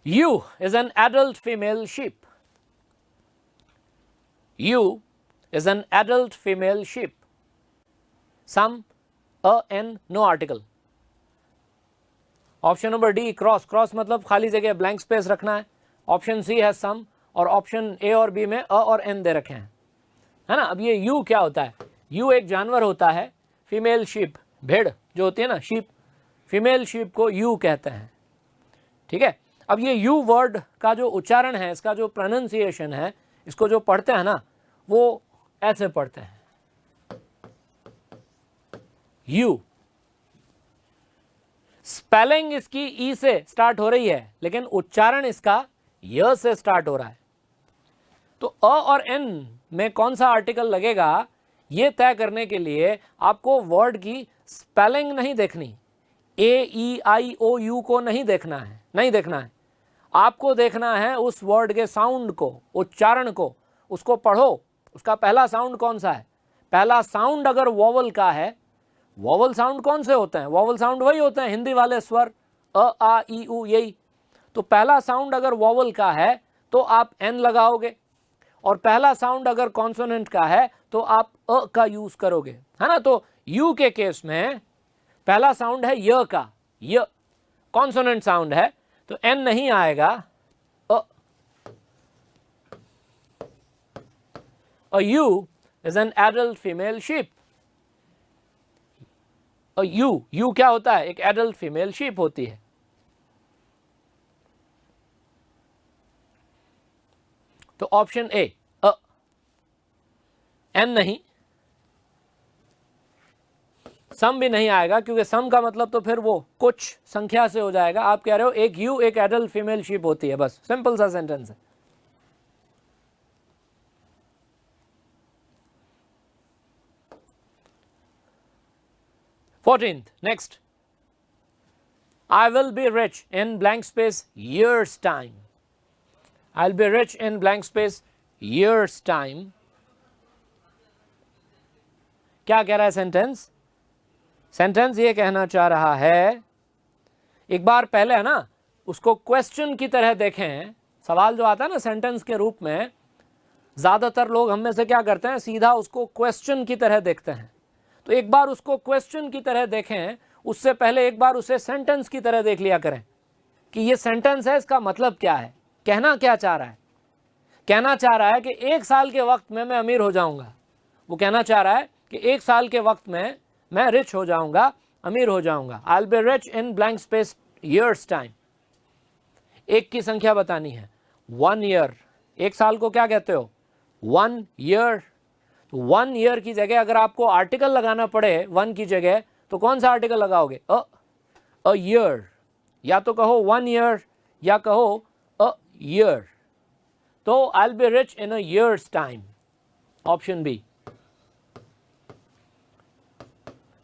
You is an adult female sheep. You is an adult female sheep. Some, a, n, no article. Option number D, cross. Cross मतलब खाली जगह, ब्लैंक स्पेस रखना है। Option C है सम, और ऑप्शन ए और बी में अ और एन दे रखे हैं, है ना। अब ये यू क्या होता है? यू एक जानवर होता है, फीमेल शीप, भेड़ जो होती है ना, शीप, फीमेल शीप को यू कहते हैं, ठीक है। अब ये यू वर्ड का जो उच्चारण है, इसका जो प्रोनाउंसिएशन है, इसको जो पढ़ते हैं ना, वो ऐसे पढ़ते हैं, यू। स्पेलिंग इसकी ई से स्टार्ट हो रही है, लेकिन उच्चारण इसका य से स्टार्ट हो रहा है। तो अ और एन में कौन सा आर्टिकल लगेगा, ये तय करने के लिए आपको वर्ड की स्पेलिंग नहीं देखनी, ए ई आई ओ यू को नहीं देखना है, आपको देखना है उस वर्ड के साउंड को, उच्चारण को। उसको पढ़ो, उसका पहला साउंड कौन सा है। पहला साउंड अगर वॉवल का है, वॉवल साउंड कौन से होते हैं? वॉवल साउंड वही होते हैं, हिंदी वाले स्वर, अ आ ई उ, यही। तो पहला साउंड अगर वॉवल का है तो आप एन लगाओगे, और पहला साउंड अगर कॉन्सोनेंट का है तो आप अ का यूज करोगे, है ना। तो यू के केस में पहला साउंड है य का, य कॉन्सोनेंट साउंड है, तो एन नहीं आएगा, a ewe is an adult female sheep. A ewe क्या होता है? एक एडल्ट फीमेल शीप होती है। तो ऑप्शन ए, एन नहीं, सम भी नहीं आएगा, क्योंकि सम का मतलब तो फिर वो कुछ संख्या से हो जाएगा। आप कह रहे हो एक यू एक एडल्ट फीमेल शीप होती है, बस सिंपल सा सेंटेंस है। Fourteenth, next, I will be rich in blank space years time. I will be rich in blank space years time. क्या कह रहा है सेंटेंस? सेंटेंस ये कहना चाह रहा है, एक बार पहले है ना, उसको क्वेश्चन की तरह देखें। सवाल जो आता है ना सेंटेंस के रूप में, ज़्यादातर लोग हम में से क्या करते हैं, सीधा उसको क्वेश्चन की तरह देखते हैं। तो एक बार उसको क्वेश्चन की तरह देखें, उससे पहले एक बार उसे सेंटेंस की तरह देख लिया करें कि ये सेंटेंस है, इसका मतलब क्या है, कहना क्या चाह रहा है। कहना चाह रहा है कि 1 साल के वक्त में मैं अमीर हो जाऊंगा। वो कहना चाह रहा है कि 1 साल के वक्त में मैं रिच हो जाऊंगा, अमीर हो जाऊंगा। आई will be rich in blank space years time. एक की संख्या बतानी है, 1 ईयर। 1 साल को क्या कहते हो, 1 ईयर। 1 ईयर की जगह अगर आपको आर्टिकल लगाना पड़े 1 की जगह, तो कौन सा आर्टिकल लगाओगे, अ ईयर। या तो कहो 1 ईयर या कहो अ ईयर। तो I will be rich in a year's time, option B.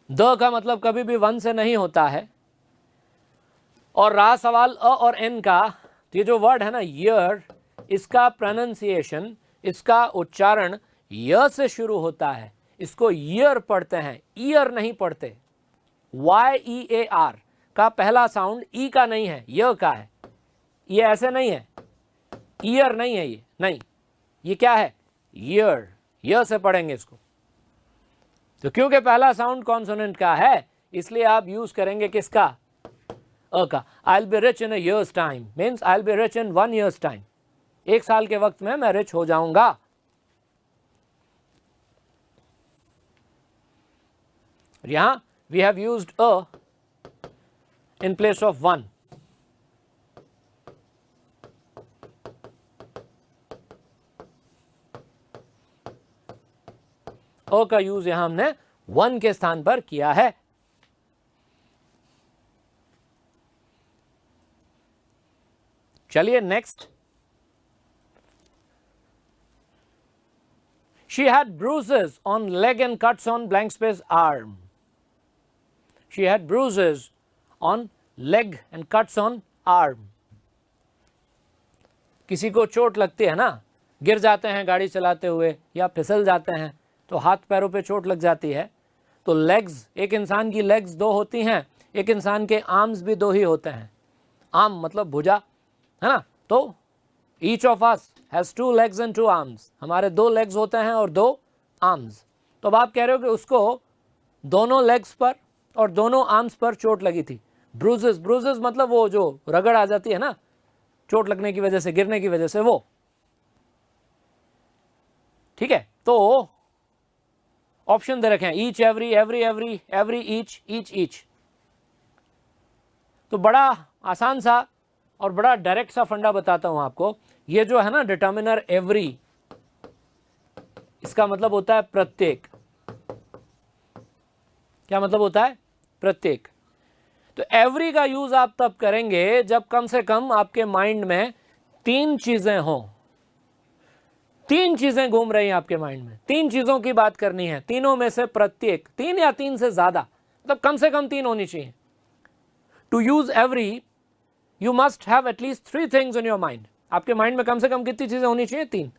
The का मतलब कभी भी 1 से नहीं होता है। और रहा सवाल अ और एन का, तो ये जो वर्ड है ना ईयर, इसका प्रोनाउंसिएशन, इसका उच्चारण य से शुरू होता है। इसको ईयर पढ़ते हैं, ईयर नहीं पढ़ते। YEAR का पहला साउंड ई का नहीं है, य का है। ये ऐसे नहीं है, ईयर नहीं है, ये नहीं, ये क्या है, ईयर। य से पढ़ेंगे इसको। तो क्योंकि पहला साउंड कॉन्सोनेंट का है, इसलिए आप यूज करेंगे किसका, अ का। आई will be rich in a year's time means I will be rich in 1 years time. 1 साल के वक्त में मैं रिच हो जाऊंगा। यहां we have used a in place of 1। A का यूज यहां हमने 1 के स्थान पर किया है। चलिए next. She had bruises on leg and cuts on blank space arm. She had bruises on leg and cuts on arm. किसी को चोट लगती है ना, गिर जाते हैं गाड़ी चलाते हुए या फिसल जाते हैं तो हाथ पैरों पे चोट लग जाती है। तो लेग्स, एक इंसान की लेग्स 2 होती हैं, एक इंसान के आर्म्स भी 2 ही होते हैं। आर्म मतलब भुजा, है ना। तो each of us has 2 legs and 2 arms। हमारे 2 legs होते हैं और 2 arms। तो अब आप कह रहे हो कि उसको दोनों legs पर और दोनों arms पर चोट लगी थी। ब्रूजेस, ब्रूजेस मतलब वो जो रगड़ आ जाती है ना चोट लगने की वजह से, गिरने की वजह से, वो, ठीक है। तो ऑप्शन दे रखे हैं, each, every, every, every, every, each, each, each. तो बड़ा आसान सा और बड़ा डायरेक्ट सा फंडा बताता हूं आपको। ये जो है ना डिटर्मिनर एवरी, इसका मतलब होता है प्रत्येक। क्या मतलब होता है, प्रत्येक। तो एवरी का यूज आप तब करेंगे जब कम से कम आपके माइंड में 3 चीजें हों। 3 चीजें घूम रही हैं आपके माइंड में, 3 चीजों की बात करनी है। तीनों में से प्रत्येक, 3 या 3 से ज्यादा, मतलब कम से कम 3 होनी चाहिए। To use every you must have at least 3 things in your mind. आपके माइंड में कम से कम कितनी चीजें होनी चाहिए, 3,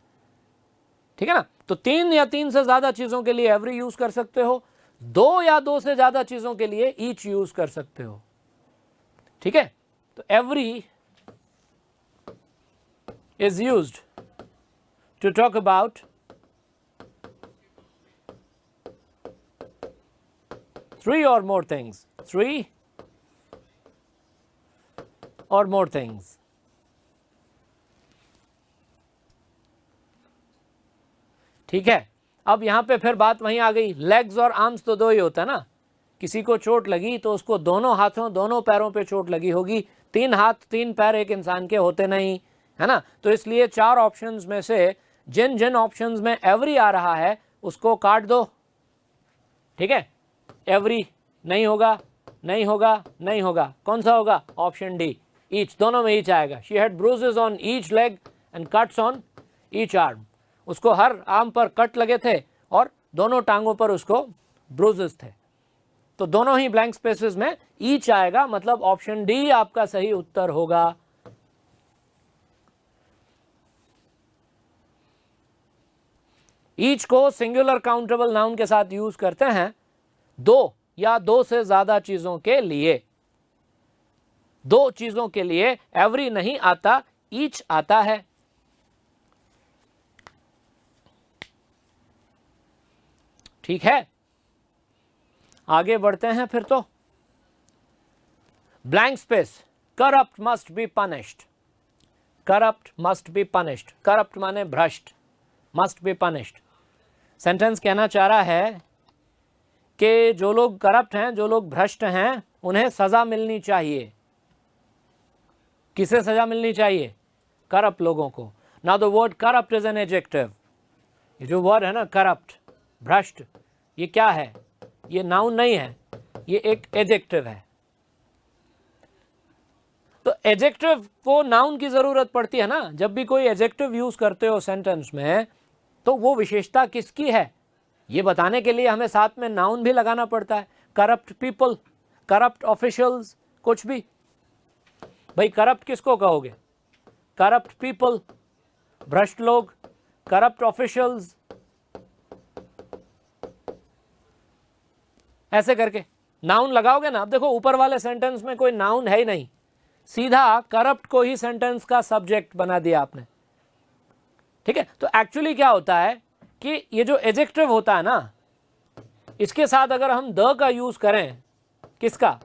ठीक है ना। तो 3 या 3 से ज्यादा चीजों के लिए एवरी यूज कर सकते हो, 2 या 2 से ज्यादा चीजों के लिए ईच यूज कर सकते हो, ठीक है। तो every is used to talk about 3 or more things, 3 or more things। ठीक है। अब यहां पे फिर बात वहीं आ गई, लेग्स और आर्म्स तो 2 ही होता है ना। किसी को चोट लगी तो उसको दोनों हाथों, दोनों पैरों पे चोट लगी होगी। 3 हाथ 3 पैर एक इंसान के होते नहीं, है ना। तो इसलिए 4 ऑप्शंस में से जिन जिन ऑप्शंस में एवरी आ रहा है उसको काट दो, ठीक है। एवरी नहीं होगा, नहीं होगा, नहीं होगा। कौन सा होगा, ऑप्शन डी, ईच। दोनों में ईच आएगा। She had bruises on each leg and cuts on each arm. उसको हर आर्म पर कट लगे थे और दोनों टांगों पर उसको ब्रूजेस थे। तो दोनों ही ब्लैंक स्पेसेस में ईच आएगा, मतलब ऑप्शन डी आपका सही उत्तर होगा। ईच को सिंगुलर काउंटेबल नाउन के साथ यूज करते हैं 2 या 2 से ज्यादा चीजों के लिए। 2 चीजों के लिए एवरी नहीं आता, ईच आता है। ठीक है, आगे बढ़ते हैं फिर। तो blank space, corrupt must be punished, corrupt must be punished, corrupt माने भ्रष्ट, मस्ट बी पनिश्ड। सेंटेंस कहना चाह रहा है कि जो लोग करप्ट हैं, जो लोग भ्रष्ट हैं, उन्हें सजा मिलनी चाहिए। किसे सजा मिलनी चाहिए? करप्ट लोगों को। Now the word corrupt is an adjective. ये जो वर्ड है ना करप्ट, भ्रष्ट, ये क्या है? ये नाउन नहीं है, ये एक एडजेक्टिव है। तो एडजेक्टिव को नाउन की जरूरत पड़ती है ना। जब भी कोई एडजेक्टिव यूज करते हो सेंटेंस में, तो वो विशेषता किसकी है ये बताने के लिए हमें साथ में नाउन भी लगाना पड़ता है। करप्ट पीपल, करप्ट ऑफिशियल्स, कुछ भी। भाई करप्ट किसको कहोगे? करप्ट पीपल, भ्रष्ट लोग, करप्ट ऑफिशियल्स, ऐसे करके नाउन लगाओगे ना। अब देखो ऊपर वाले सेंटेंस में कोई नाउन है ही नहीं, सीधा करप्ट को ही सेंटेंस का सब्जेक्ट बना दिया आपने। ठीक है, तो एक्चुअली क्या होता है कि ये जो एडजेक्टिव होता है ना, इसके साथ अगर हम द का यूज करें, किसका?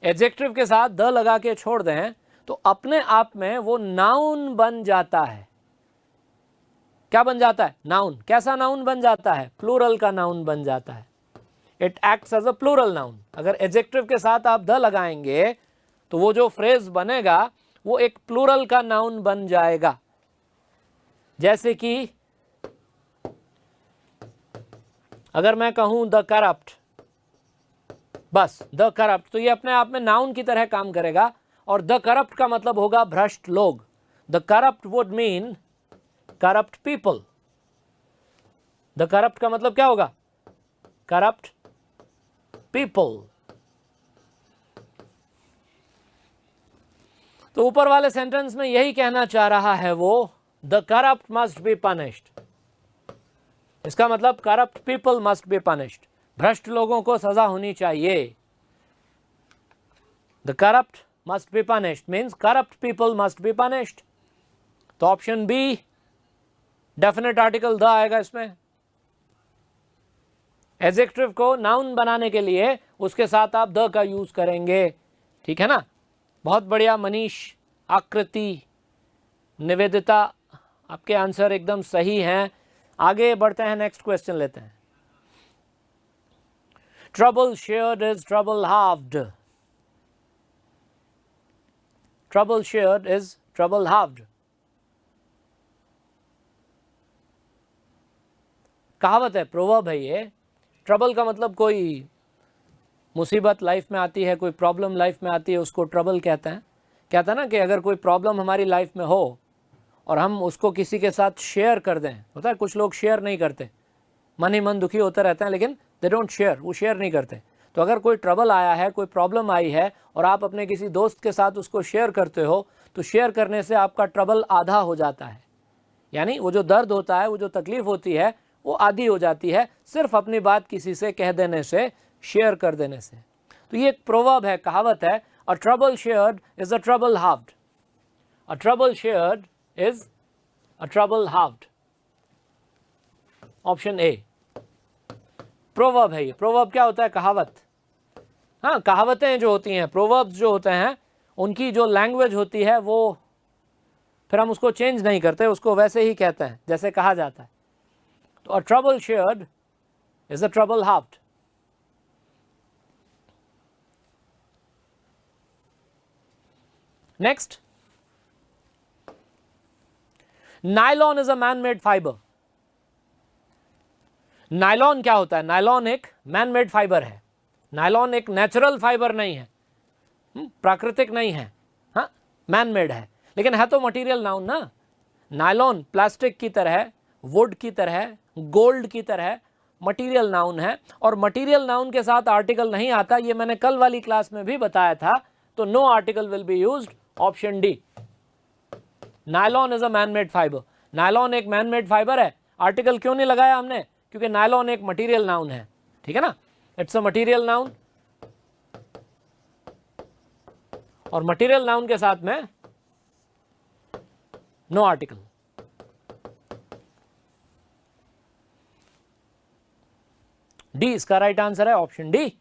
एडजेक्टिव के साथ द लगा के छोड़ दें, तो अपने आप में वो नाउन बन जाता है। क्या बन जाता है? नाउन। कैसा नाउन बन जाता है? प्लूरल का नाउन बन जाता है। It acts as a plural noun. अगर एडजेक्टिव के साथ आप द लगाएंगे तो वो जो फ्रेज बनेगा वो एक प्लूरल का नाउन बन जाएगा। जैसे कि अगर मैं कहूं द करप्ट, बस द करप्ट, तो ये अपने आप में नाउन की तरह काम करेगा। और द करप्ट का मतलब होगा भ्रष्ट लोग। The corrupt would mean corrupt people. The corrupt का मतलब क्या होगा? Corrupt people. तो ऊपर वाले सेंटेंस में यही कहना चाह रहा है वो, the corrupt must be punished. इसका मतलब corrupt people must be punished, भ्रष्ट लोगों को सजा होनी चाहिए। The corrupt must be punished means corrupt people must be punished. तो option B, definite article the आएगा इसमें। एडजेक्टिव को नाउन बनाने के लिए उसके साथ आप द का यूज करेंगे। ठीक है ना? बहुत बढ़िया मनीष, आकृति, निवेदिता, आपके आंसर एकदम सही हैं। आगे बढ़ते हैं, नेक्स्ट क्वेश्चन लेते हैं। Trouble shared is trouble halved. Trouble shared is trouble halved. कहावत है, प्रोवर्ब है ये। ट्रबल का मतलब कोई मुसीबत लाइफ में आती है, कोई प्रॉब्लम लाइफ में आती है, उसको ट्रबल कहते हैं। कहता है ना कि अगर कोई प्रॉब्लम हमारी लाइफ में हो और हम उसको किसी के साथ शेयर कर दें, होता है कुछ लोग शेयर नहीं करते, मन ही मन दुखी होते रहते हैं, लेकिन दे डोंट शेयर, वो शेयर नहीं करते। तो अगर कोई ट्रबल आया है, कोई प्रॉब्लम आई है और आप अपने किसी दोस्त के साथ उसको शेयर करते हो, तो शेयर करने से आपका ट्रबल आधा हो जाता है। यानी वो जो दर्द होता है, वो जो तकलीफ होती है, वो आधी हो जाती है सिर्फ अपनी बात किसी से कह देने से, शेयर कर देने से। तो ये एक प्रोवर्ब है, कहावत है, a trouble shared is a trouble halved. A trouble shared is a trouble halved. Option A proverb है। ये प्रोवर्ब क्या होता है? कहावत। हाँ, कहावतें जो होती हैं, प्रोवर्ब्स जो होते हैं, उनकी जो लैंग्वेज होती है वो फिर हम उसको चेंज नहीं करते, उसको वैसे ही कहते हैं जैसे कहा जाता है। तो a trouble shared is a trouble halved. Next, nylon is a man made fibre. Nylon क्या होता है? नायलॉन एक मैन मेड फाइबर है। नायलॉन एक नेचुरल फाइबर नहीं है, प्राकृतिक नहीं है, हाँ मैन मेड है, लेकिन है तो मटेरियल नाउन ना। नायलॉन प्लास्टिक की तरह, वुड की तरह, गोल्ड की तरह मटेरियल नाउन है। और मटेरियल नाउन के साथ आर्टिकल नहीं आता, ये मैंने कल वाली क्लास में भी बताया था। तो no article will be used, option D. Nylon is a man made fibre. Nylon एक मैन मेड फाइबर है, आर्टिकल क्यों नहीं लगाया हमने? क्योंकि नायलॉन एक मटेरियल नाउन है। ठीक है ना? इट्स अ मटेरियल नाउन, और मटेरियल नाउन के साथ में नो आर्टिकल। डी इसका राइट आंसर है, option D.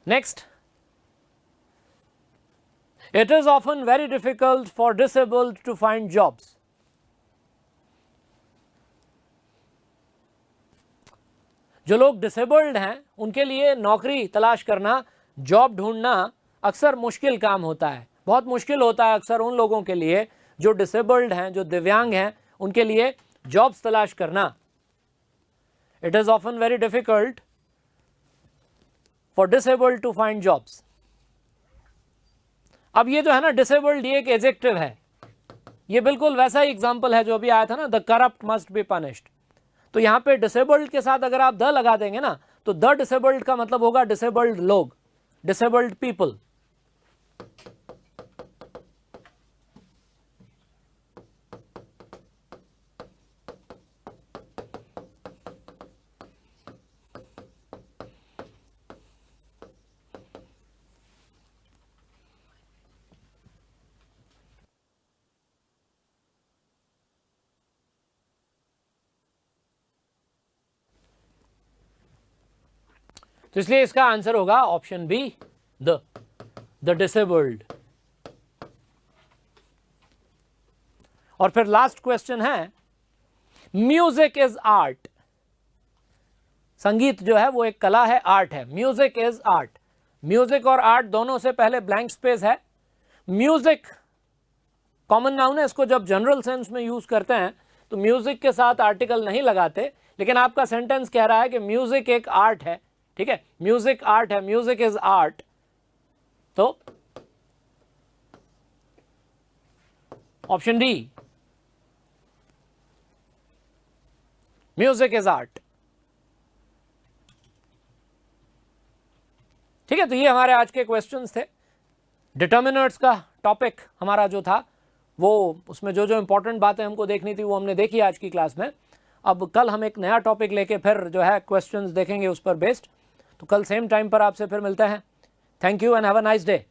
Next, it is often very difficult for disabled to find jobs. जो लोग डिसेबल्ड हैं उनके लिए नौकरी तलाश करना, जॉब ढूंढना अक्सर मुश्किल काम होता है, बहुत मुश्किल होता है अक्सर उन लोगों के लिए जो डिसेबल्ड हैं, जो दिव्यांग हैं, उनके लिए जॉब्स तलाश करना। It is often very difficult for disabled to find jobs. अब ये जो है ना डिसेबल्ड, ये एक एडजेक्टिव है, ये बिल्कुल वैसा ही एग्जाम्पल है जो अभी आया था ना, the corrupt must be punished. तो यहां पे डिसेबल्ड के साथ अगर आप द लगा देंगे ना, तो द डिसेबल्ड का मतलब होगा डिसेबल्ड लोग, डिसेबल्ड पीपल। तो इसलिए इसका आंसर होगा ऑप्शन बी, द डिसेबल्ड। और फिर लास्ट क्वेश्चन है, म्यूजिक इज आर्ट। संगीत जो है वो एक कला है, आर्ट है। म्यूजिक इज आर्ट, म्यूजिक और आर्ट दोनों से पहले ब्लैंक स्पेस है। म्यूजिक कॉमन नाउन है, इसको जब जनरल सेंस में यूज करते हैं तो म्यूजिक के साथ आर्टिकल नहीं लगाते, लेकिन आपका सेंटेंस कह रहा है कि म्यूजिक एक आर्ट है, ठीक है, म्यूजिक आर्ट है, म्यूजिक इज आर्ट। तो option D, music is art. ठीक है, तो ये हमारे आज के क्वेश्चंस थे। डिटर्मिनर्स का टॉपिक हमारा जो था वो, उसमें जो जो इंपॉर्टेंट बातें हमको देखनी थी वो हमने देखी आज की क्लास में। अब कल हम एक नया टॉपिक लेके फिर जो है क्वेश्चंस देखेंगे उस पर बेस्ड। तो कल सेम टाइम पर आपसे फिर मिलते हैं। Thank you and have a nice day.